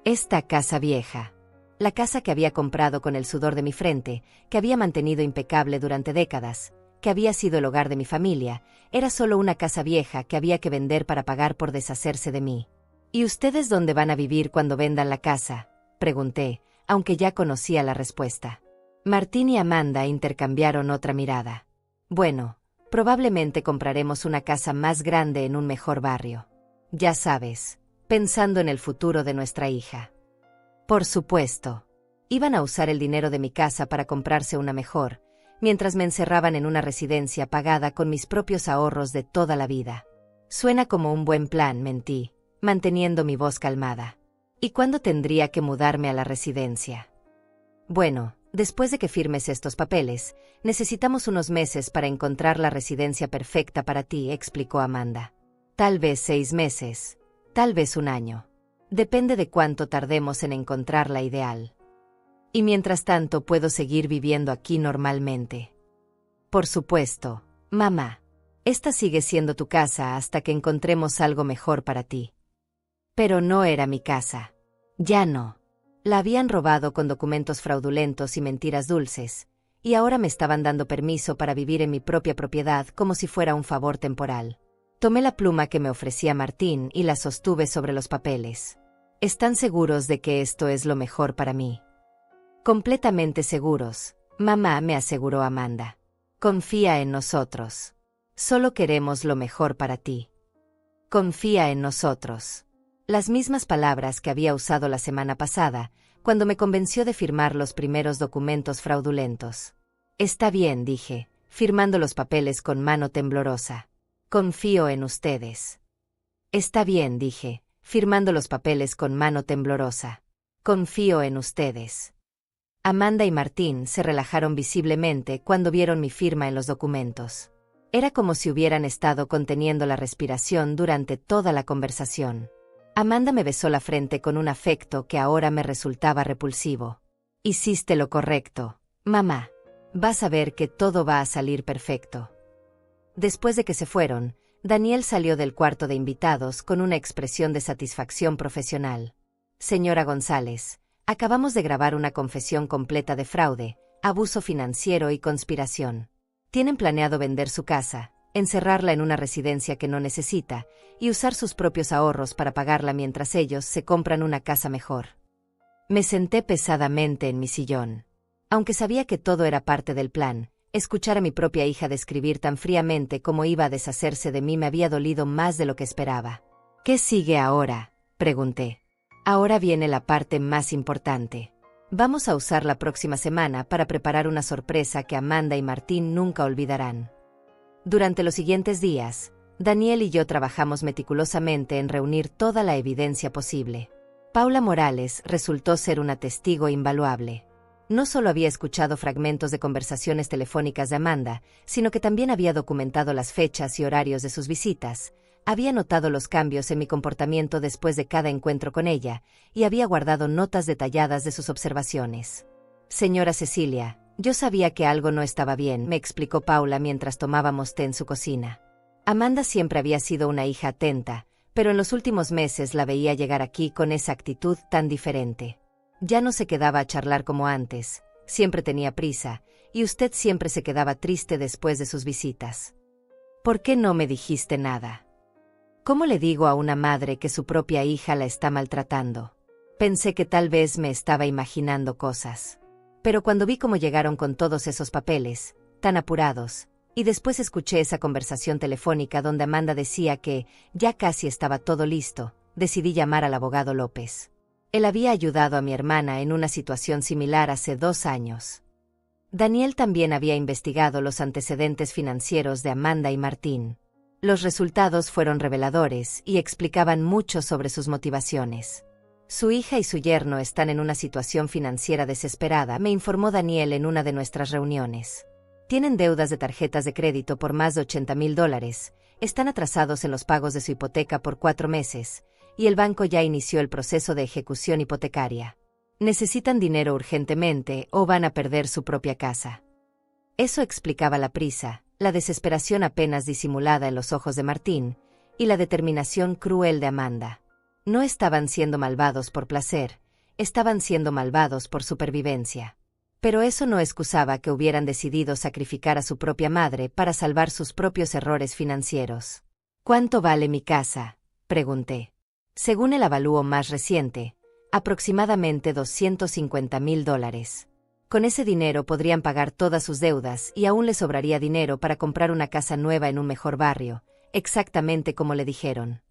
Esta casa vieja. La casa que había comprado con el sudor de mi frente, que había mantenido impecable durante décadas, que había sido el hogar de mi familia, era solo una casa vieja que había que vender para pagar por deshacerse de mí. ¿Y ustedes dónde van a vivir cuando vendan la casa?, pregunté, aunque ya conocía la respuesta. Martín y Amanda intercambiaron otra mirada. Bueno, probablemente compraremos una casa más grande en un mejor barrio. Ya sabes, pensando en el futuro de nuestra hija. Por supuesto. Iban a usar el dinero de mi casa para comprarse una mejor, mientras me encerraban en una residencia pagada con mis propios ahorros de toda la vida. Suena como un buen plan, mentí, manteniendo mi voz calmada. ¿Y cuándo tendría que mudarme a la residencia? Bueno, después de que firmes estos papeles, necesitamos unos meses para encontrar la residencia perfecta para ti, explicó Amanda. Tal vez 6 meses, tal vez 1 año. Depende de cuánto tardemos en encontrar la ideal. Y mientras tanto puedo seguir viviendo aquí normalmente. Por supuesto, mamá. Esta sigue siendo tu casa hasta que encontremos algo mejor para ti. Pero no era mi casa. Ya no. La habían robado con documentos fraudulentos y mentiras dulces, y ahora me estaban dando permiso para vivir en mi propia propiedad como si fuera un favor temporal. Tomé la pluma que me ofrecía Martín y la sostuve sobre los papeles. ¿Están seguros de que esto es lo mejor para mí? Completamente seguros, mamá, me aseguró Amanda. Confía en nosotros. Solo queremos lo mejor para ti. Confía en nosotros. Las mismas palabras que había usado la semana pasada, cuando me convenció de firmar los primeros documentos fraudulentos. Está bien, dije, firmando los papeles con mano temblorosa. Confío en ustedes. Está bien, dije, firmando los papeles con mano temblorosa. Confío en ustedes. Amanda y Martín se relajaron visiblemente cuando vieron mi firma en los documentos. Era como si hubieran estado conteniendo la respiración durante toda la conversación. Amanda me besó la frente con un afecto que ahora me resultaba repulsivo. Hiciste lo correcto, mamá. Vas a ver que todo va a salir perfecto. Después de que se fueron, Daniel salió del cuarto de invitados con una expresión de satisfacción profesional. Señora González, acabamos de grabar una confesión completa de fraude, abuso financiero y conspiración. Tienen planeado vender su casa, encerrarla en una residencia que no necesita, y usar sus propios ahorros para pagarla mientras ellos se compran una casa mejor. Me senté pesadamente en mi sillón. Aunque sabía que todo era parte del plan, escuchar a mi propia hija describir tan fríamente cómo iba a deshacerse de mí me había dolido más de lo que esperaba. ¿Qué sigue ahora?, pregunté. Ahora viene la parte más importante. Vamos a usar la próxima semana para preparar una sorpresa que Amanda y Martín nunca olvidarán. Durante los siguientes días, Daniel y yo trabajamos meticulosamente en reunir toda la evidencia posible. Paula Morales resultó ser una testigo invaluable. No solo había escuchado fragmentos de conversaciones telefónicas de Amanda, sino que también había documentado las fechas y horarios de sus visitas, había notado los cambios en mi comportamiento después de cada encuentro con ella, y había guardado notas detalladas de sus observaciones. Señora Cecilia, yo sabía que algo no estaba bien, me explicó Paula mientras tomábamos té en su cocina. Amanda siempre había sido una hija atenta, pero en los últimos meses la veía llegar aquí con esa actitud tan diferente. Ya no se quedaba a charlar como antes, siempre tenía prisa, y usted siempre se quedaba triste después de sus visitas. ¿Por qué no me dijiste nada? ¿Cómo le digo a una madre que su propia hija la está maltratando? Pensé que tal vez me estaba imaginando cosas. Pero cuando vi cómo llegaron con todos esos papeles, tan apurados, y después escuché esa conversación telefónica donde Amanda decía que ya casi estaba todo listo, decidí llamar al abogado López. Él había ayudado a mi hermana en una situación similar hace 2 años. Daniel también había investigado los antecedentes financieros de Amanda y Martín. Los resultados fueron reveladores y explicaban mucho sobre sus motivaciones. Su hija y su yerno están en una situación financiera desesperada, me informó Daniel en una de nuestras reuniones. Tienen deudas de tarjetas de crédito por más de $80,000, están atrasados en los pagos de su hipoteca por 4 meses, y el banco ya inició el proceso de ejecución hipotecaria. Necesitan dinero urgentemente o van a perder su propia casa. Eso explicaba la prisa, la desesperación apenas disimulada en los ojos de Martín, y la determinación cruel de Amanda. No estaban siendo malvados por placer, estaban siendo malvados por supervivencia. Pero eso no excusaba que hubieran decidido sacrificar a su propia madre para salvar sus propios errores financieros. ¿Cuánto vale mi casa?, pregunté. Según el avalúo más reciente, aproximadamente $250,000. Con ese dinero podrían pagar todas sus deudas y aún les sobraría dinero para comprar una casa nueva en un mejor barrio, exactamente como le dijeron.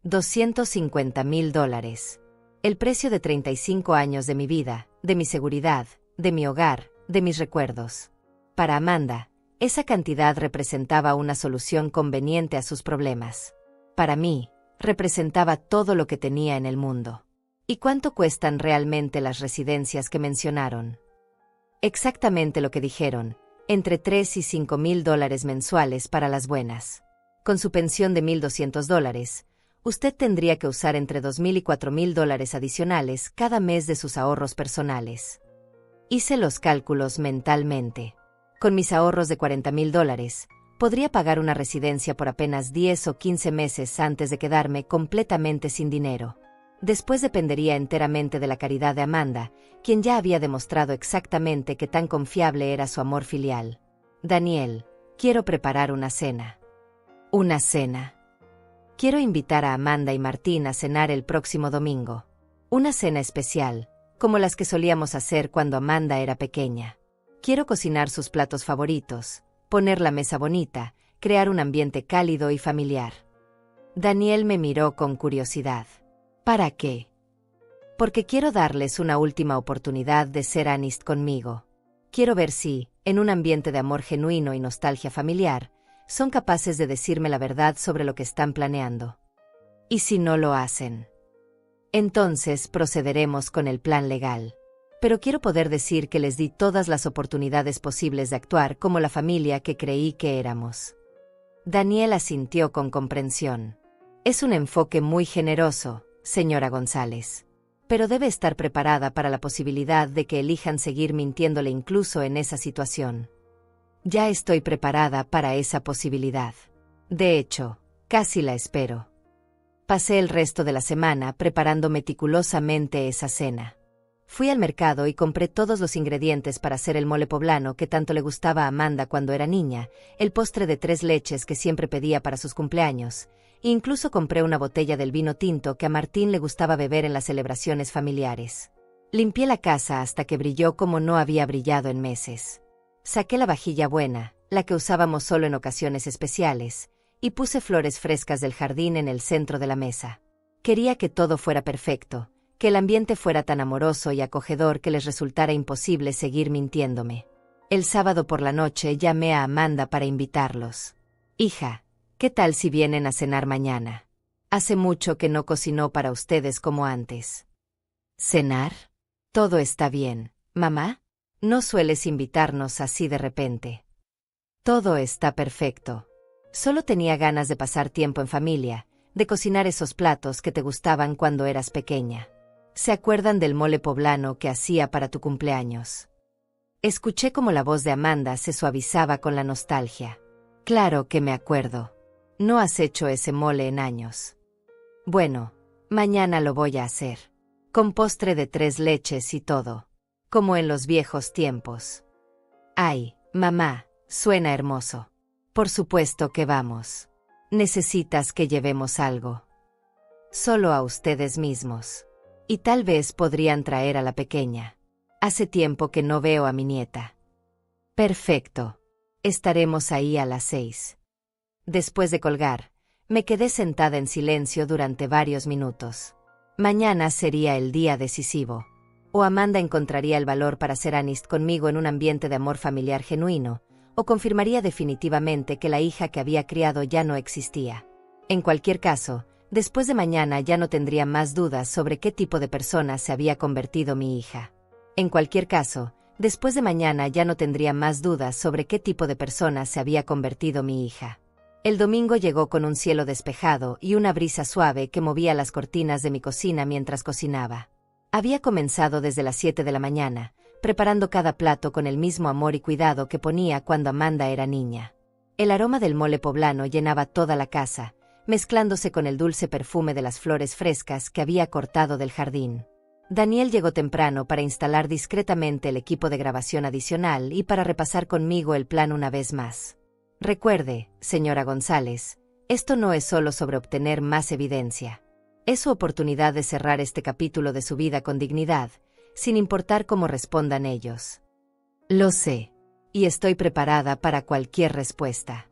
$250,000. El precio de 35 años de mi vida, de mi seguridad, de mi hogar, de mis recuerdos. Para Amanda, esa cantidad representaba una solución conveniente a sus problemas. Para mí, representaba todo lo que tenía en el mundo. ¿Y cuánto cuestan realmente las residencias que mencionaron? Exactamente lo que dijeron, entre $3,000 y $5,000 mensuales para las buenas. Con su pensión de $1,200, usted tendría que usar entre $2,000 y $4,000 adicionales cada mes de sus ahorros personales. Hice los cálculos mentalmente. Con mis ahorros de $40,000, podría pagar una residencia por apenas 10 o 15 meses antes de quedarme completamente sin dinero. Después dependería enteramente de la caridad de Amanda, quien ya había demostrado exactamente qué tan confiable era su amor filial. Daniel, quiero preparar una cena. ¿Una cena? Quiero invitar a Amanda y Martín a cenar el próximo domingo. Una cena especial, como las que solíamos hacer cuando Amanda era pequeña. Quiero cocinar sus platos favoritos, poner la mesa bonita, crear un ambiente cálido y familiar. Daniel me miró con curiosidad. ¿Para qué? Porque quiero darles una última oportunidad de ser honest conmigo. Quiero ver si, en un ambiente de amor genuino y nostalgia familiar, son capaces de decirme la verdad sobre lo que están planeando. ¿Y si no lo hacen? Entonces procederemos con el plan legal. Pero quiero poder decir que les di todas las oportunidades posibles de actuar como la familia que creí que éramos. Daniel asintió con comprensión. Es un enfoque muy generoso, señora González. Pero debe estar preparada para la posibilidad de que elijan seguir mintiéndole incluso en esa situación. Ya estoy preparada para esa posibilidad. De hecho, casi la espero. Pasé el resto de la semana preparando meticulosamente esa cena. Fui al mercado y compré todos los ingredientes para hacer el mole poblano que tanto le gustaba a Amanda cuando era niña, el postre de 3 leches que siempre pedía para sus cumpleaños, e incluso compré una botella del vino tinto que a Martín le gustaba beber en las celebraciones familiares. Limpié la casa hasta que brilló como no había brillado en meses. Saqué la vajilla buena, la que usábamos solo en ocasiones especiales, y puse flores frescas del jardín en el centro de la mesa. Quería que todo fuera perfecto, que el ambiente fuera tan amoroso y acogedor que les resultara imposible seguir mintiéndome. El sábado por la noche llamé a Amanda para invitarlos. Hija, ¿qué tal si vienen a cenar mañana? Hace mucho que no cocinó para ustedes como antes. ¿Cenar? Todo está bien, mamá. No sueles invitarnos así de repente. Todo está perfecto. Solo tenía ganas de pasar tiempo en familia, de cocinar esos platos que te gustaban cuando eras pequeña. ¿Se acuerdan del mole poblano que hacía para tu cumpleaños? Escuché como la voz de Amanda se suavizaba con la nostalgia. Claro que me acuerdo. No has hecho ese mole en años. Bueno, mañana lo voy a hacer. Con postre de 3 leches y todo. Como en los viejos tiempos. Ay, mamá, suena hermoso. Por supuesto que vamos. Necesitas que llevemos algo. Solo a ustedes mismos. Y tal vez podrían traer a la pequeña. Hace tiempo que no veo a mi nieta. Perfecto. Estaremos ahí a las 6. Después de colgar, me quedé sentada en silencio durante varios minutos. Mañana sería el día decisivo. O Amanda encontraría el valor para ser honesta conmigo en un ambiente de amor familiar genuino, o confirmaría definitivamente que la hija que había criado ya no existía. En cualquier caso, después de mañana ya no tendría más dudas sobre qué tipo de persona se había convertido mi hija. En cualquier caso, después de mañana ya no tendría más dudas sobre qué tipo de persona se había convertido mi hija. El domingo llegó con un cielo despejado y una brisa suave que movía las cortinas de mi cocina mientras cocinaba. Había comenzado desde las 7 de la mañana, preparando cada plato con el mismo amor y cuidado que ponía cuando Amanda era niña. El aroma del mole poblano llenaba toda la casa, mezclándose con el dulce perfume de las flores frescas que había cortado del jardín. Daniel llegó temprano para instalar discretamente el equipo de grabación adicional y para repasar conmigo el plan una vez más. Recuerde, señora González, esto no es solo sobre obtener más evidencia. Es su oportunidad de cerrar este capítulo de su vida con dignidad, sin importar cómo respondan ellos. Lo sé, y estoy preparada para cualquier respuesta.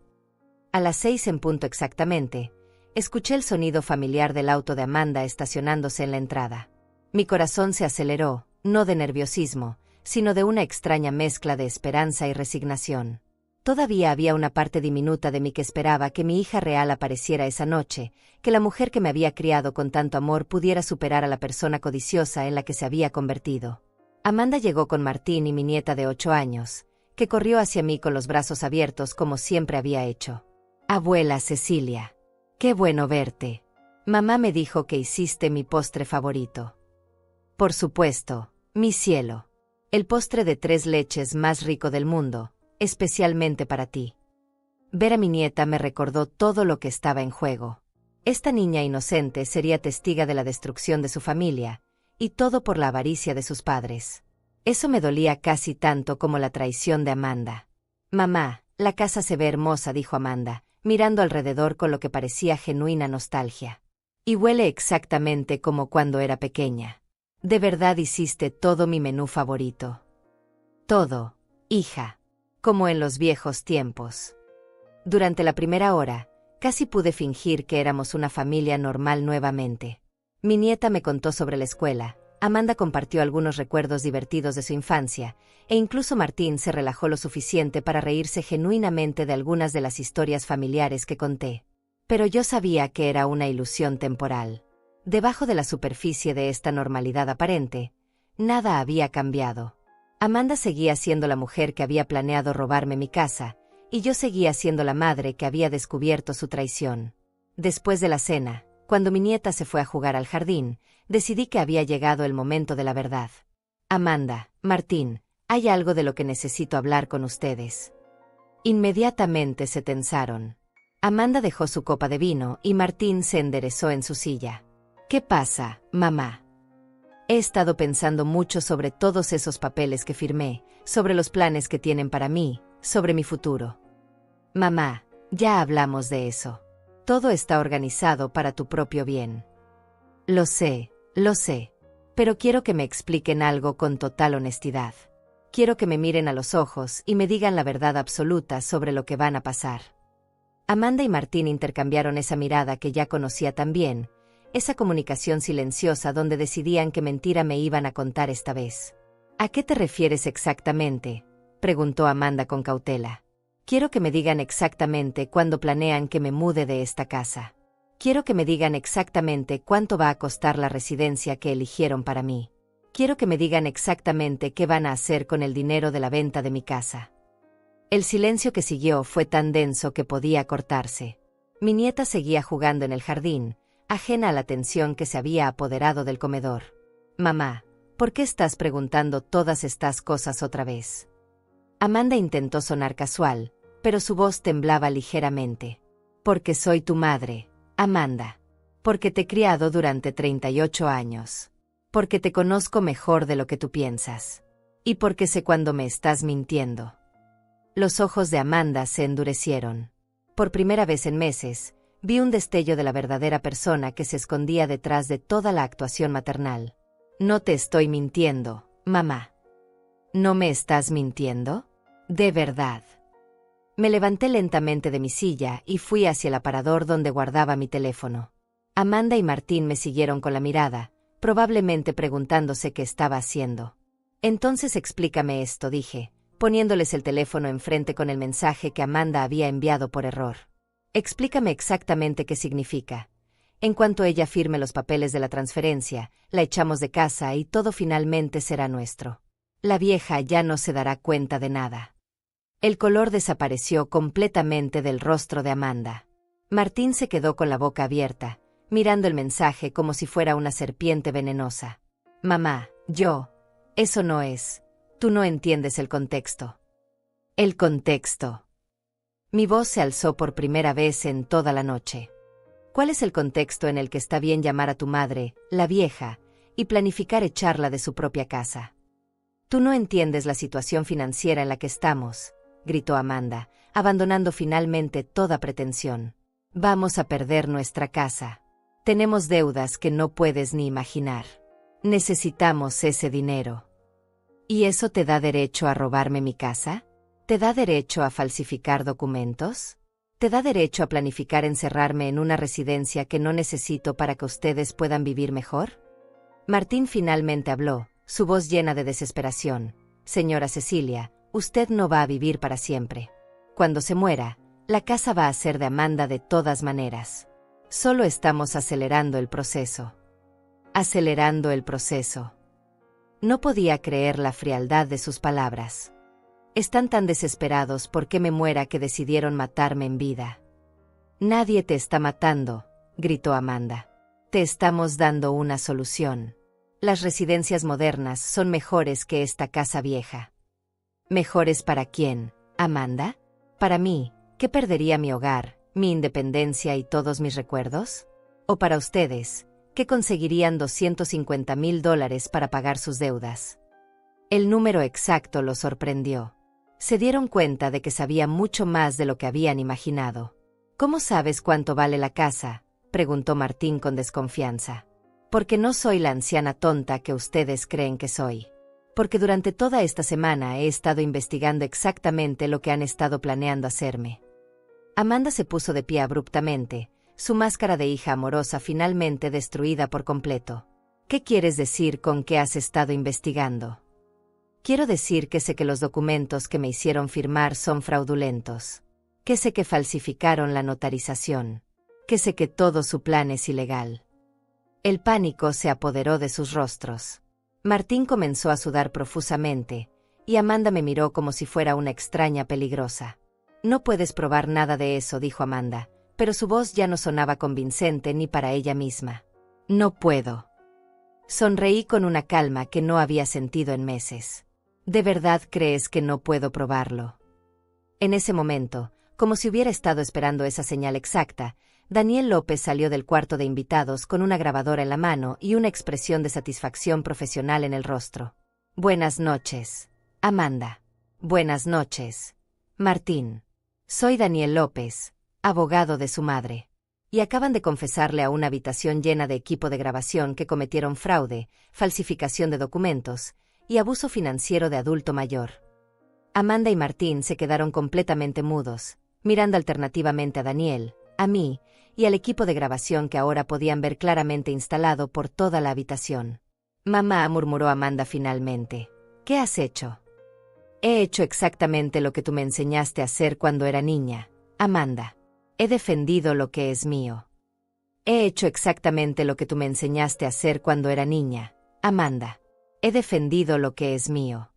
A las 6 en punto exactamente, escuché el sonido familiar del auto de Amanda estacionándose en la entrada. Mi corazón se aceleró, no de nerviosismo, sino de una extraña mezcla de esperanza y resignación. Todavía había una parte diminuta de mí que esperaba que mi hija real apareciera esa noche, que la mujer que me había criado con tanto amor pudiera superar a la persona codiciosa en la que se había convertido. Amanda llegó con Martín y mi nieta de 8 años, que corrió hacia mí con los brazos abiertos como siempre había hecho. Abuela Cecilia, qué bueno verte. Mamá me dijo que hiciste mi postre favorito. Por supuesto, mi cielo. El postre de 3 leches más rico del mundo, especialmente para ti. Ver a mi nieta me recordó todo lo que estaba en juego. Esta niña inocente sería testiga de la destrucción de su familia, y todo por la avaricia de sus padres. Eso me dolía casi tanto como la traición de Amanda. Mamá, la casa se ve hermosa, dijo Amanda, mirando alrededor con lo que parecía genuina nostalgia. Y huele exactamente como cuando era pequeña. De verdad hiciste todo mi menú favorito. Todo, hija. Como en los viejos tiempos. Durante la primera hora, casi pude fingir que éramos una familia normal nuevamente. Mi nieta me contó sobre la escuela, Amanda compartió algunos recuerdos divertidos de su infancia, e incluso Martín se relajó lo suficiente para reírse genuinamente de algunas de las historias familiares que conté. Pero yo sabía que era una ilusión temporal. Debajo de la superficie de esta normalidad aparente, nada había cambiado. Amanda seguía siendo la mujer que había planeado robarme mi casa, y yo seguía siendo la madre que había descubierto su traición. Después de la cena, Cuando mi nieta se fue a jugar al jardín, decidí que había llegado el momento de la verdad. Amanda, Martín, hay algo de lo que necesito hablar con ustedes. Inmediatamente se tensaron. Amanda dejó su copa de vino y Martín se enderezó en su silla. ¿Qué pasa, mamá? He estado pensando mucho sobre todos esos papeles que firmé, sobre los planes que tienen para mí, sobre mi futuro. Mamá, ya hablamos de eso. Todo está organizado para tu propio bien. Lo sé, pero quiero que me expliquen algo con total honestidad. Quiero que me miren a los ojos y me digan la verdad absoluta sobre lo que van a pasar. Amanda y Martín intercambiaron esa mirada que ya conocía tan bien, esa comunicación silenciosa donde decidían qué mentira me iban a contar esta vez. ¿A qué te refieres exactamente?, preguntó Amanda con cautela. Quiero que me digan exactamente cuándo planean que me mude de esta casa. Quiero que me digan exactamente cuánto va a costar la residencia que eligieron para mí. Quiero que me digan exactamente qué van a hacer con el dinero de la venta de mi casa. El silencio que siguió fue tan denso que podía cortarse. Mi nieta seguía jugando en el jardín, ajena a la tensión que se había apoderado del comedor. Mamá, ¿por qué estás preguntando todas estas cosas otra vez? Amanda intentó sonar casual, pero su voz temblaba ligeramente. Porque soy tu madre, Amanda. Porque te he criado durante 38 años. Porque te conozco mejor de lo que tú piensas. Y porque sé cuando me estás mintiendo. Los ojos de Amanda se endurecieron. Por primera vez en meses, vi un destello de la verdadera persona que se escondía detrás de toda la actuación maternal. No te estoy mintiendo, mamá. ¿No me estás mintiendo? De verdad. Me levanté lentamente de mi silla y fui hacia el aparador donde guardaba mi teléfono. Amanda y Martín me siguieron con la mirada, probablemente preguntándose qué estaba haciendo. Entonces explícame esto, dije, poniéndoles el teléfono enfrente con el mensaje que Amanda había enviado por error. Explícame exactamente qué significa. En cuanto ella firme los papeles de la transferencia, la echamos de casa y todo finalmente será nuestro. La vieja ya no se dará cuenta de nada. El color desapareció completamente del rostro de Amanda. Martín se quedó con la boca abierta, mirando el mensaje como si fuera una serpiente venenosa. Mamá, eso no es. Tú no entiendes el contexto. El contexto. Mi voz se alzó por primera vez en toda la noche. ¿Cuál es el contexto en el que está bien llamar a tu madre, la vieja, y planificar echarla de su propia casa? Tú no entiendes la situación financiera en la que estamos, gritó Amanda, abandonando finalmente toda pretensión. Vamos a perder nuestra casa. Tenemos deudas que no puedes ni imaginar. Necesitamos ese dinero. ¿Y eso te da derecho a robarme mi casa? ¿Te da derecho a falsificar documentos? ¿Te da derecho a planificar encerrarme en una residencia que no necesito para que ustedes puedan vivir mejor? Martín finalmente habló, su voz llena de desesperación. Señora Cecilia, usted no va a vivir para siempre. Cuando se muera, la casa va a ser de Amanda de todas maneras. Solo estamos acelerando el proceso. Acelerando el proceso. No podía creer la frialdad de sus palabras. Están tan desesperados por que me muera que decidieron matarme en vida. Nadie te está matando, gritó Amanda. Te estamos dando una solución. Las residencias modernas son mejores que esta casa vieja. ¿Mejores para quién, Amanda? ¿Para mí, que perdería mi hogar, mi independencia y todos mis recuerdos? ¿O para ustedes, que conseguirían $250,000 para pagar sus deudas? El número exacto los sorprendió. Se dieron cuenta de que sabía mucho más de lo que habían imaginado. ¿Cómo sabes cuánto vale la casa?, preguntó Martín con desconfianza. Porque no soy la anciana tonta que ustedes creen que soy. Porque durante toda esta semana he estado investigando exactamente lo que han estado planeando hacerme. Amanda se puso de pie abruptamente, su máscara de hija amorosa finalmente destruida por completo. ¿Qué quieres decir con que has estado investigando? Quiero decir que sé que los documentos que me hicieron firmar son fraudulentos. Que sé que falsificaron la notarización. Que sé que todo su plan es ilegal. El pánico se apoderó de sus rostros. Martín comenzó a sudar profusamente, y Amanda me miró como si fuera una extraña peligrosa. No puedes probar nada de eso, dijo Amanda, pero su voz ya no sonaba convincente ni para ella misma. No puedo. Sonreí con una calma que no había sentido en meses. ¿De verdad crees que no puedo probarlo? En ese momento, como si hubiera estado esperando esa señal exacta, Daniel López salió del cuarto de invitados con una grabadora en la mano y una expresión de satisfacción profesional en el rostro. Buenas noches, Amanda. Buenas noches, Martín. Soy Daniel López, abogado de su madre. Y acaban de confesarle a una habitación llena de equipo de grabación que cometieron fraude, falsificación de documentos y abuso financiero de adulto mayor. Amanda y Martín se quedaron completamente mudos, mirando alternativamente a Daniel, a mí y al equipo de grabación que ahora podían ver claramente instalado por toda la habitación. Mamá, murmuró Amanda finalmente. ¿Qué has hecho? He hecho exactamente lo que tú me enseñaste a hacer cuando era niña, Amanda. He defendido lo que es mío. He hecho exactamente lo que tú me enseñaste a hacer cuando era niña, Amanda. He defendido lo que es mío.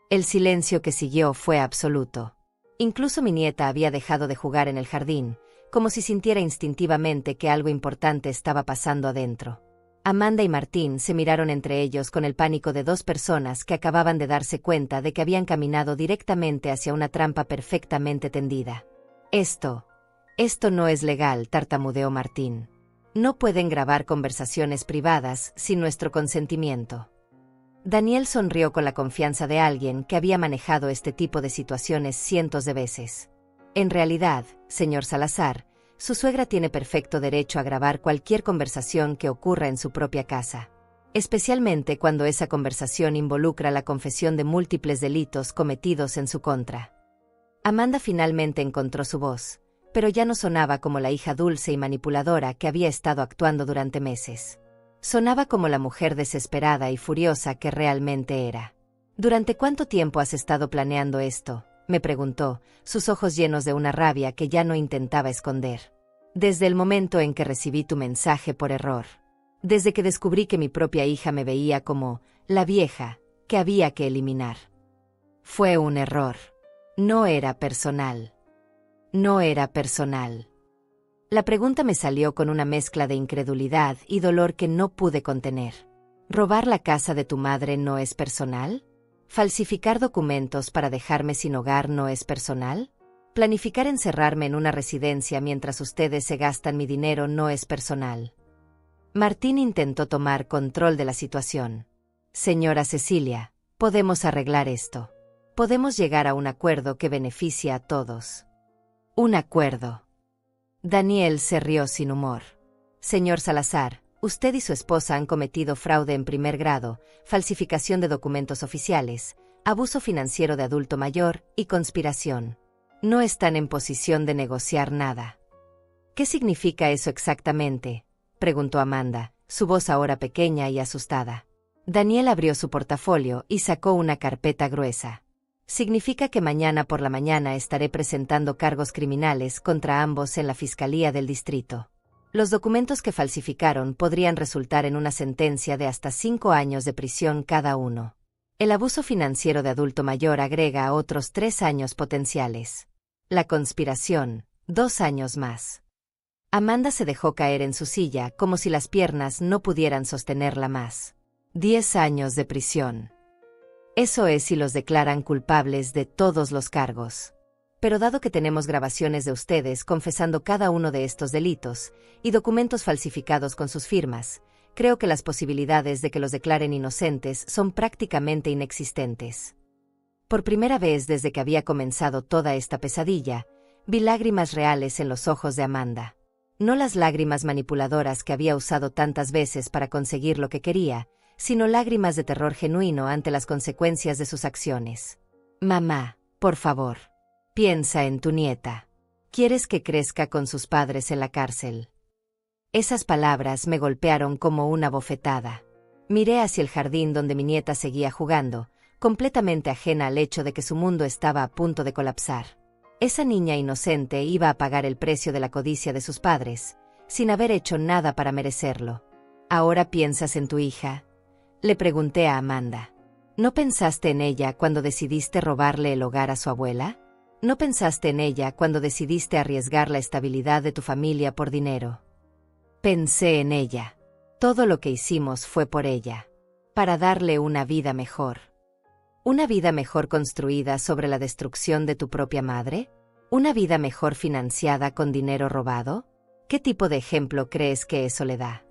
El silencio que siguió fue absoluto. Incluso mi nieta había dejado de jugar en el jardín, como si sintiera instintivamente que algo importante estaba pasando adentro. Amanda y Martín se miraron entre ellos con el pánico de dos personas que acababan de darse cuenta de que habían caminado directamente hacia una trampa perfectamente tendida. Esto no es legal, tartamudeó Martín. No pueden grabar conversaciones privadas sin nuestro consentimiento. Daniel sonrió con la confianza de alguien que había manejado este tipo de situaciones cientos de veces. En realidad, señor Salazar, su suegra tiene perfecto derecho a grabar cualquier conversación que ocurra en su propia casa, especialmente cuando esa conversación involucra la confesión de múltiples delitos cometidos en su contra. Amanda finalmente encontró su voz, pero ya no sonaba como la hija dulce y manipuladora que había estado actuando durante meses. Sonaba como la mujer desesperada y furiosa que realmente era. ¿Durante cuánto tiempo has estado planeando esto?, me preguntó, sus ojos llenos de una rabia que ya no intentaba esconder. Desde el momento en que recibí tu mensaje por error. Desde que descubrí que mi propia hija me veía como la vieja que había que eliminar. Fue un error. No era personal. No era personal. La pregunta me salió con una mezcla de incredulidad y dolor que no pude contener. ¿Robar la casa de tu madre no es personal? ¿Falsificar documentos para dejarme sin hogar no es personal? ¿Planificar encerrarme en una residencia mientras ustedes se gastan mi dinero no es personal? Martín intentó tomar control de la situación. Señora Cecilia, podemos arreglar esto. Podemos llegar a un acuerdo que beneficie a todos. Un acuerdo. Daniel se rió sin humor. Señor Salazar, usted y su esposa han cometido fraude en primer grado, falsificación de documentos oficiales, abuso financiero de adulto mayor y conspiración. No están en posición de negociar nada. ¿Qué significa eso exactamente?, preguntó Amanda, su voz ahora pequeña y asustada. Daniel abrió su portafolio y sacó una carpeta gruesa. Significa que mañana por la mañana estaré presentando cargos criminales contra ambos en la Fiscalía del Distrito. Los documentos que falsificaron podrían resultar en una sentencia de hasta 5 años de prisión cada uno. El abuso financiero de adulto mayor agrega a otros 3 años potenciales. La conspiración, 2 años más. Amanda se dejó caer en su silla como si las piernas no pudieran sostenerla más. 10 años de prisión. Eso es si los declaran culpables de todos los cargos. Pero dado que tenemos grabaciones de ustedes confesando cada uno de estos delitos y documentos falsificados con sus firmas, creo que las posibilidades de que los declaren inocentes son prácticamente inexistentes. Por primera vez desde que había comenzado toda esta pesadilla, vi lágrimas reales en los ojos de Amanda. No las lágrimas manipuladoras que había usado tantas veces para conseguir lo que quería, sino lágrimas de terror genuino ante las consecuencias de sus acciones. Mamá, por favor, piensa en tu nieta. ¿Quieres que crezca con sus padres en la cárcel? Esas palabras me golpearon como una bofetada. Miré hacia el jardín donde mi nieta seguía jugando, completamente ajena al hecho de que su mundo estaba a punto de colapsar. Esa niña inocente iba a pagar el precio de la codicia de sus padres, sin haber hecho nada para merecerlo. ¿Ahora piensas en tu hija?, le pregunté a Amanda. ¿No pensaste en ella cuando decidiste robarle el hogar a su abuela? No pensaste en ella cuando decidiste arriesgar la estabilidad de tu familia por dinero. Pensé en ella. Todo lo que hicimos fue por ella. Para darle una vida mejor. ¿Una vida mejor construida sobre la destrucción de tu propia madre? ¿Una vida mejor financiada con dinero robado? ¿Qué tipo de ejemplo crees que eso le da?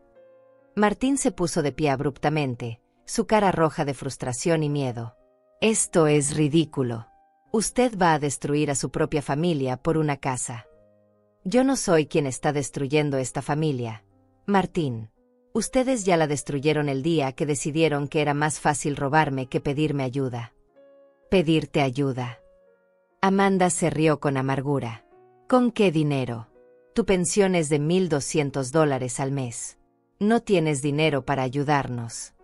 Martín se puso de pie abruptamente, su cara roja de frustración y miedo. Esto es ridículo. Usted va a destruir a su propia familia por una casa. Yo no soy quien está destruyendo esta familia. Martín, ustedes ya la destruyeron el día que decidieron que era más fácil robarme que pedirme ayuda. ¿Pedirte ayuda? Amanda se rió con amargura. ¿Con qué dinero? Tu pensión es de $1,200 al mes. No tienes dinero para ayudarnos.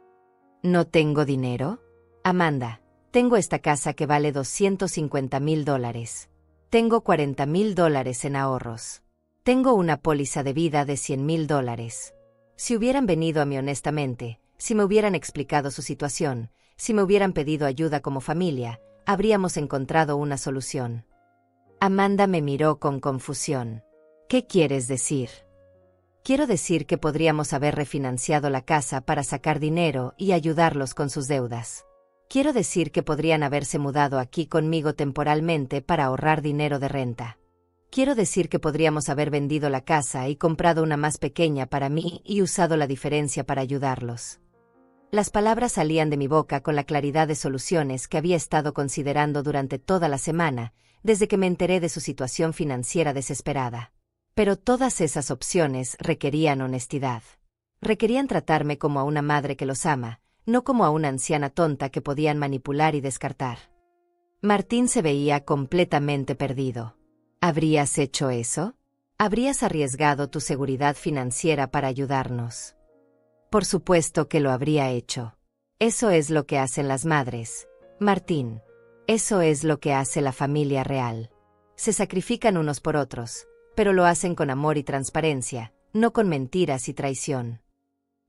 ¿No tengo dinero? Amanda, tengo esta casa que vale $250,000. Tengo $40,000 en ahorros. Tengo una póliza de vida de $100,000. Si hubieran venido a mí honestamente, si me hubieran explicado su situación, si me hubieran pedido ayuda como familia, habríamos encontrado una solución. Amanda me miró con confusión. ¿Qué quieres decir? Quiero decir que podríamos haber refinanciado la casa para sacar dinero y ayudarlos con sus deudas. Quiero decir que podrían haberse mudado aquí conmigo temporalmente para ahorrar dinero de renta. Quiero decir que podríamos haber vendido la casa y comprado una más pequeña para mí y usado la diferencia para ayudarlos. Las palabras salían de mi boca con la claridad de soluciones que había estado considerando durante toda la semana, desde que me enteré de su situación financiera desesperada. Pero todas esas opciones requerían honestidad. Requerían tratarme como a una madre que los ama, no como a una anciana tonta que podían manipular y descartar. Martín se veía completamente perdido. ¿Habrías hecho eso? ¿Habrías arriesgado tu seguridad financiera para ayudarnos? Por supuesto que lo habría hecho. Eso es lo que hacen las madres, Martín. Eso es lo que hace la familia real. Se sacrifican unos por otros, pero lo hacen con amor y transparencia, no con mentiras y traición.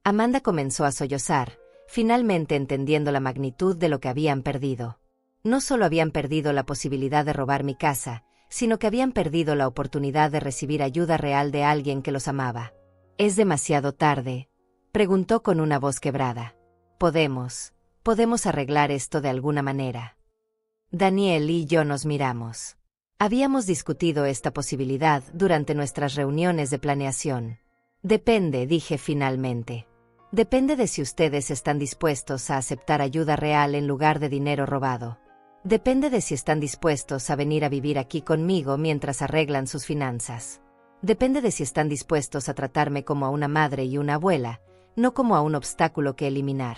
Amanda comenzó a sollozar, finalmente entendiendo la magnitud de lo que habían perdido. No solo habían perdido la posibilidad de robar mi casa, sino que habían perdido la oportunidad de recibir ayuda real de alguien que los amaba. ¿Es demasiado tarde?, preguntó con una voz quebrada. Podemos arreglar esto de alguna manera. Daniel y yo nos miramos. Habíamos discutido esta posibilidad durante nuestras reuniones de planeación. Depende, dije finalmente. Depende de si ustedes están dispuestos a aceptar ayuda real en lugar de dinero robado. Depende de si están dispuestos a venir a vivir aquí conmigo mientras arreglan sus finanzas. Depende de si están dispuestos a tratarme como a una madre y una abuela, no como a un obstáculo que eliminar.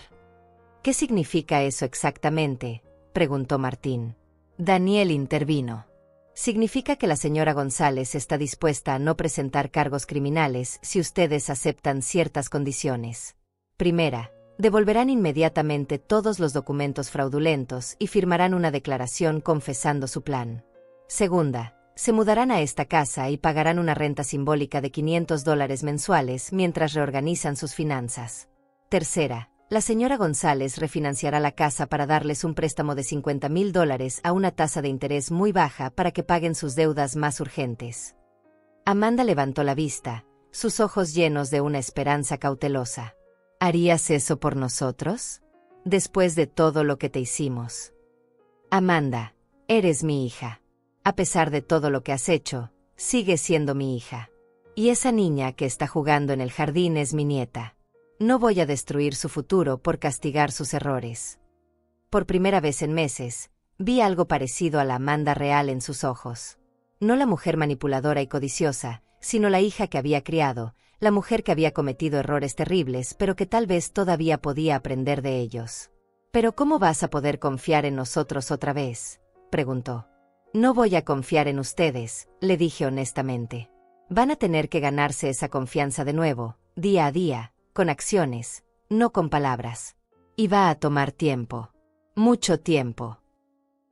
¿Qué significa eso exactamente?, preguntó Martín. Daniel intervino. Significa que la señora González está dispuesta a no presentar cargos criminales si ustedes aceptan ciertas condiciones. Primera, devolverán inmediatamente todos los documentos fraudulentos y firmarán una declaración confesando su plan. Segunda, se mudarán a esta casa y pagarán una renta simbólica de $500 mensuales mientras reorganizan sus finanzas. Tercera, la señora González refinanciará la casa para darles un préstamo de $50,000 a una tasa de interés muy baja para que paguen sus deudas más urgentes. Amanda levantó la vista, sus ojos llenos de una esperanza cautelosa. ¿Harías eso por nosotros? Después de todo lo que te hicimos. Amanda, eres mi hija. A pesar de todo lo que has hecho, sigues siendo mi hija. Y esa niña que está jugando en el jardín es mi nieta. No voy a destruir su futuro por castigar sus errores. Por primera vez en meses, vi algo parecido a la Amanda real en sus ojos. No la mujer manipuladora y codiciosa, sino la hija que había criado, la mujer que había cometido errores terribles pero que tal vez todavía podía aprender de ellos. ¿Pero cómo vas a poder confiar en nosotros otra vez?, preguntó. No voy a confiar en ustedes, le dije honestamente. Van a tener que ganarse esa confianza de nuevo, día a día, con acciones, no con palabras. Y va a tomar tiempo. Mucho tiempo.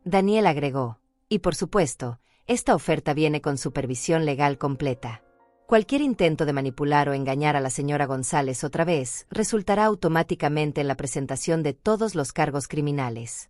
Daniel agregó, y por supuesto, esta oferta viene con supervisión legal completa. Cualquier intento de manipular o engañar a la señora González otra vez resultará automáticamente en la presentación de todos los cargos criminales.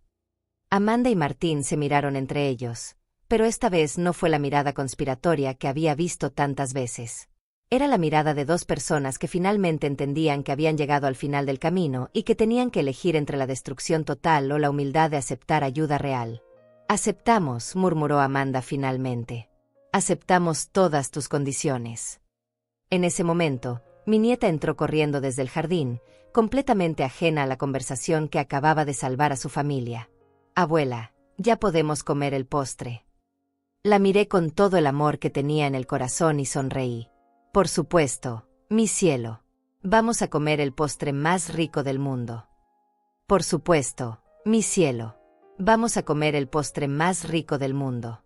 Amanda y Martín se miraron entre ellos. Pero esta vez no fue la mirada conspiratoria que había visto tantas veces. Era la mirada de dos personas que finalmente entendían que habían llegado al final del camino y que tenían que elegir entre la destrucción total o la humildad de aceptar ayuda real. «Aceptamos», murmuró Amanda finalmente. «Aceptamos todas tus condiciones». En ese momento, mi nieta entró corriendo desde el jardín, completamente ajena a la conversación que acababa de salvar a su familia. «Abuela, ya podemos comer el postre». La miré con todo el amor que tenía en el corazón y sonreí. «Por supuesto, mi cielo. Vamos a comer el postre más rico del mundo». «Por supuesto, mi cielo. Vamos a comer el postre más rico del mundo».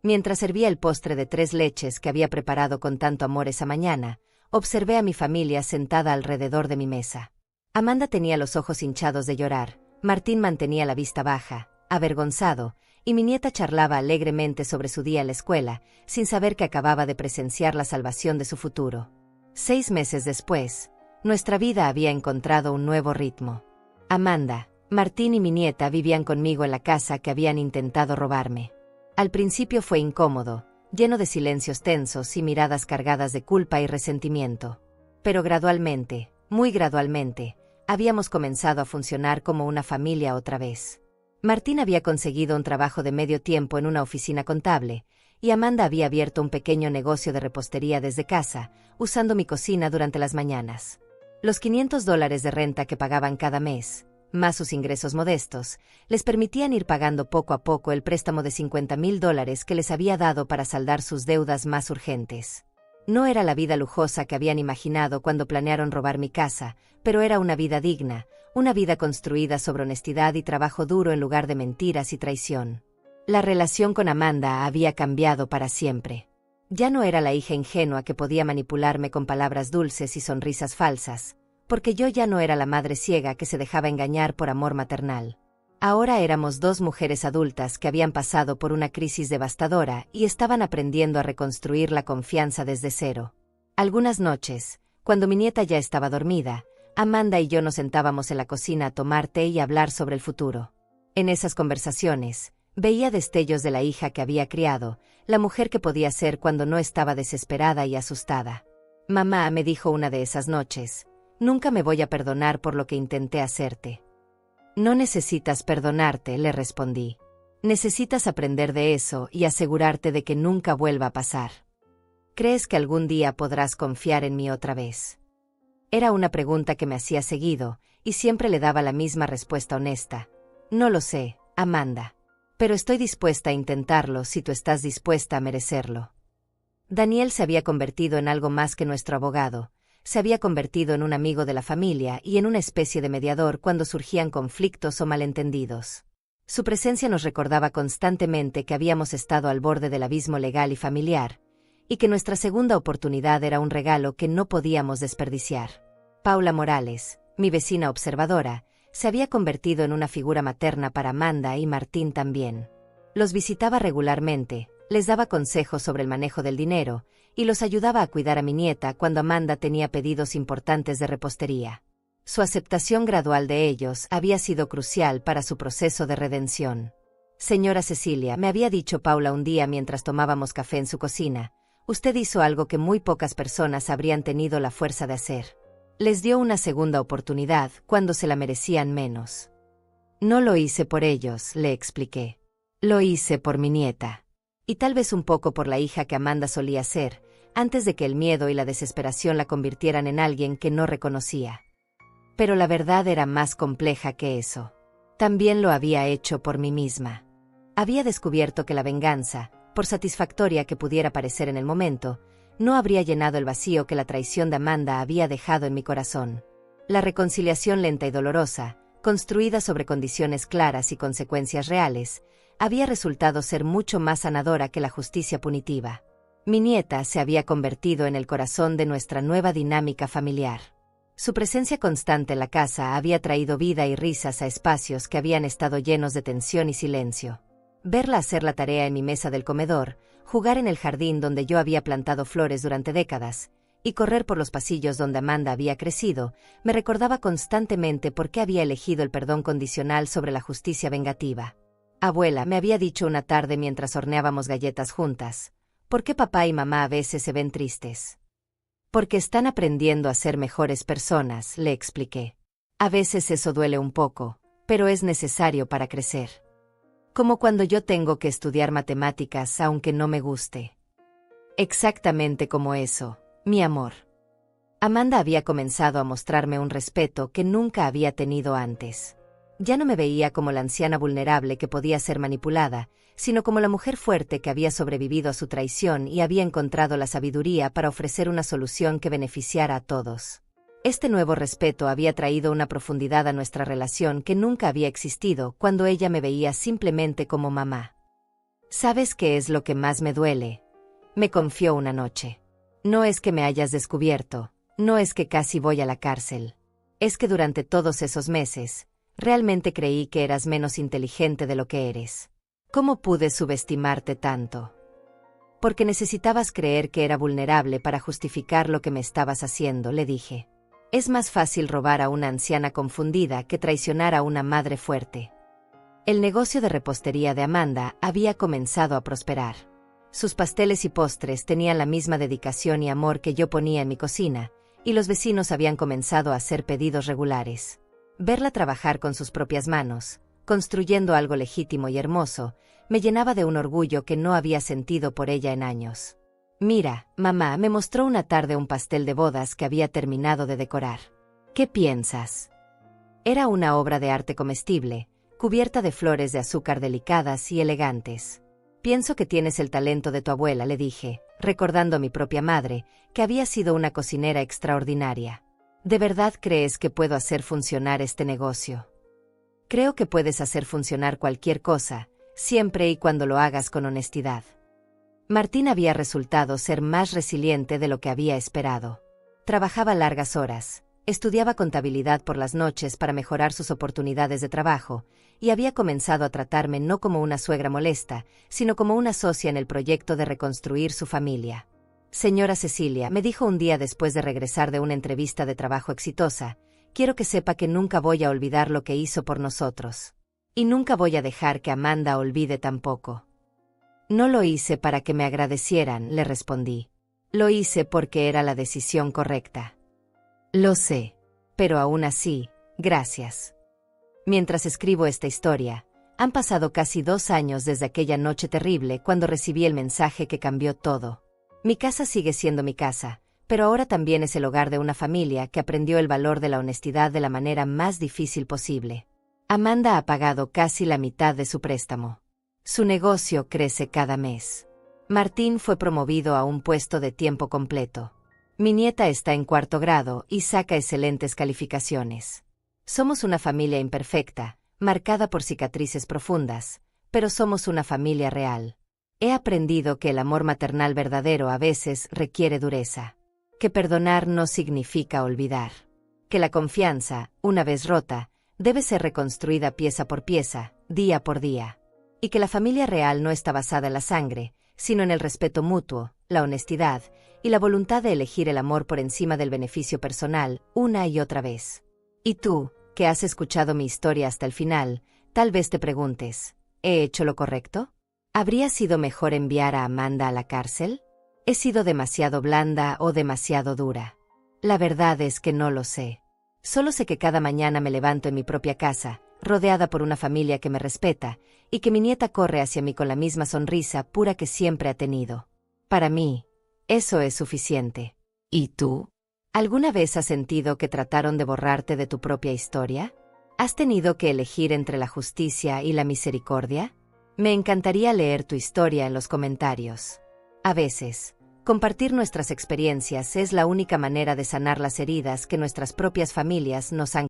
Mientras servía el postre de 3 leches que había preparado con tanto amor esa mañana, observé a mi familia sentada alrededor de mi mesa. Amanda tenía los ojos hinchados de llorar, Martín mantenía la vista baja, avergonzado, y mi nieta charlaba alegremente sobre su día en la escuela, sin saber que acababa de presenciar la salvación de su futuro. 6 meses después, nuestra vida había encontrado un nuevo ritmo. Amanda, Martín y mi nieta vivían conmigo en la casa que habían intentado robarme. Al principio fue incómodo, lleno de silencios tensos y miradas cargadas de culpa y resentimiento. Pero gradualmente, muy gradualmente, habíamos comenzado a funcionar como una familia otra vez. Martín había conseguido un trabajo de medio tiempo en una oficina contable, y Amanda había abierto un pequeño negocio de repostería desde casa, usando mi cocina durante las mañanas. Los $500 de renta que pagaban cada mes, más sus ingresos modestos, les permitían ir pagando poco a poco el préstamo de $50,000 que les había dado para saldar sus deudas más urgentes. No era la vida lujosa que habían imaginado cuando planearon robar mi casa, pero era una vida digna, una vida construida sobre honestidad y trabajo duro en lugar de mentiras y traición. La relación con Amanda había cambiado para siempre. Ya no era la hija ingenua que podía manipularme con palabras dulces y sonrisas falsas, porque yo ya no era la madre ciega que se dejaba engañar por amor maternal. Ahora éramos 2 mujeres adultas que habían pasado por una crisis devastadora y estaban aprendiendo a reconstruir la confianza desde cero. Algunas noches, cuando mi nieta ya estaba dormida, Amanda y yo nos sentábamos en la cocina a tomar té y hablar sobre el futuro. En esas conversaciones, veía destellos de la hija que había criado, la mujer que podía ser cuando no estaba desesperada y asustada. «Mamá», me dijo una de esas noches, «nunca me voy a perdonar por lo que intenté hacerte». «No necesitas perdonarte», le respondí. «Necesitas aprender de eso y asegurarte de que nunca vuelva a pasar». «¿Crees que algún día podrás confiar en mí otra vez?». Era una pregunta que me hacía seguido, y siempre le daba la misma respuesta honesta. «No lo sé, Amanda. Pero estoy dispuesta a intentarlo si tú estás dispuesta a merecerlo». Daniel se había convertido en algo más que nuestro abogado. Se había convertido en un amigo de la familia y en una especie de mediador cuando surgían conflictos o malentendidos. Su presencia nos recordaba constantemente que habíamos estado al borde del abismo legal y familiar, y que nuestra segunda oportunidad era un regalo que no podíamos desperdiciar. Paula Morales, mi vecina observadora, se había convertido en una figura materna para Amanda y Martín también. Los visitaba regularmente, les daba consejos sobre el manejo del dinero, y los ayudaba a cuidar a mi nieta cuando Amanda tenía pedidos importantes de repostería. Su aceptación gradual de ellos había sido crucial para su proceso de redención. «Señora Cecilia», me había dicho Paula un día mientras tomábamos café en su cocina, «usted hizo algo que muy pocas personas habrían tenido la fuerza de hacer. Les dio una segunda oportunidad cuando se la merecían menos». «No lo hice por ellos», le expliqué. «Lo hice por mi nieta. Y tal vez un poco por la hija que Amanda solía ser, antes de que el miedo y la desesperación la convirtieran en alguien que no reconocía. Pero la verdad era más compleja que eso. También lo había hecho por mí misma. Había descubierto que la venganza, por satisfactoria que pudiera parecer en el momento, no habría llenado el vacío que la traición de Amanda había dejado en mi corazón. La reconciliación lenta y dolorosa, construida sobre condiciones claras y consecuencias reales, había resultado ser mucho más sanadora que la justicia punitiva. Mi nieta se había convertido en el corazón de nuestra nueva dinámica familiar. Su presencia constante en la casa había traído vida y risas a espacios que habían estado llenos de tensión y silencio. Verla hacer la tarea en mi mesa del comedor, jugar en el jardín donde yo había plantado flores durante décadas, y correr por los pasillos donde Amanda había crecido, me recordaba constantemente por qué había elegido el perdón condicional sobre la justicia vengativa. Abuela, me había dicho una tarde mientras horneábamos galletas juntas, ¿por qué papá y mamá a veces se ven tristes? Porque están aprendiendo a ser mejores personas, le expliqué. A veces eso duele un poco, pero es necesario para crecer. Como cuando yo tengo que estudiar matemáticas aunque no me guste. Exactamente como eso, mi amor. Amanda había comenzado a mostrarme un respeto que nunca había tenido antes. Ya no me veía como la anciana vulnerable que podía ser manipulada, sino como la mujer fuerte que había sobrevivido a su traición y había encontrado la sabiduría para ofrecer una solución que beneficiara a todos. Este nuevo respeto había traído una profundidad a nuestra relación que nunca había existido cuando ella me veía simplemente como mamá. ¿Sabes qué es lo que más me duele?, me confió una noche. No es que me hayas descubierto, no es que casi voy a la cárcel. Es que durante todos esos meses, realmente creí que eras menos inteligente de lo que eres. ¿Cómo pude subestimarte tanto? Porque necesitabas creer que era vulnerable para justificar lo que me estabas haciendo, le dije. Es más fácil robar a una anciana confundida que traicionar a una madre fuerte. El negocio de repostería de Amanda había comenzado a prosperar. Sus pasteles y postres tenían la misma dedicación y amor que yo ponía en mi cocina, y los vecinos habían comenzado a hacer pedidos regulares. Verla trabajar con sus propias manos, construyendo algo legítimo y hermoso, me llenaba de un orgullo que no había sentido por ella en años. Mira, mamá me mostró una tarde un pastel de bodas que había terminado de decorar. ¿Qué piensas? Era una obra de arte comestible, cubierta de flores de azúcar delicadas y elegantes. Pienso que tienes el talento de tu abuela, le dije, recordando a mi propia madre, que había sido una cocinera extraordinaria. ¿De verdad crees que puedo hacer funcionar este negocio? Creo que puedes hacer funcionar cualquier cosa, siempre y cuando lo hagas con honestidad. Martín había resultado ser más resiliente de lo que había esperado. Trabajaba largas horas, estudiaba contabilidad por las noches para mejorar sus oportunidades de trabajo, y había comenzado a tratarme no como una suegra molesta, sino como una socia en el proyecto de reconstruir su familia. Señora Cecilia, me dijo un día después de regresar de una entrevista de trabajo exitosa, quiero que sepa que nunca voy a olvidar lo que hizo por nosotros. Y nunca voy a dejar que Amanda olvide tampoco. No lo hice para que me agradecieran, le respondí. Lo hice porque era la decisión correcta. Lo sé, pero aún así, gracias. Mientras escribo esta historia, han pasado casi 2 años desde aquella noche terrible cuando recibí el mensaje que cambió todo. Mi casa sigue siendo mi casa, pero ahora también es el hogar de una familia que aprendió el valor de la honestidad de la manera más difícil posible. Amanda ha pagado casi la mitad de su préstamo. Su negocio crece cada mes. Martín fue promovido a un puesto de tiempo completo. Mi nieta está en 4º grado y saca excelentes calificaciones. Somos una familia imperfecta, marcada por cicatrices profundas, pero somos una familia real. He aprendido que el amor maternal verdadero a veces requiere dureza. Que perdonar no significa olvidar. Que la confianza, una vez rota, debe ser reconstruida pieza por pieza, día por día. Y que la familia real no está basada en la sangre, sino en el respeto mutuo, la honestidad y la voluntad de elegir el amor por encima del beneficio personal una y otra vez. Y tú, que has escuchado mi historia hasta el final, tal vez te preguntes, ¿he hecho lo correcto? ¿Habría sido mejor enviar a Amanda a la cárcel? ¿He sido demasiado blanda o demasiado dura? La verdad es que no lo sé. Solo sé que cada mañana me levanto en mi propia casa, rodeada por una familia que me respeta, y que mi nieta corre hacia mí con la misma sonrisa pura que siempre ha tenido. Para mí, eso es suficiente. ¿Y tú? ¿Alguna vez has sentido que trataron de borrarte de tu propia historia? ¿Has tenido que elegir entre la justicia y la misericordia? Me encantaría leer tu historia en los comentarios. A veces, compartir nuestras experiencias es la única manera de sanar las heridas que nuestras propias familias nos han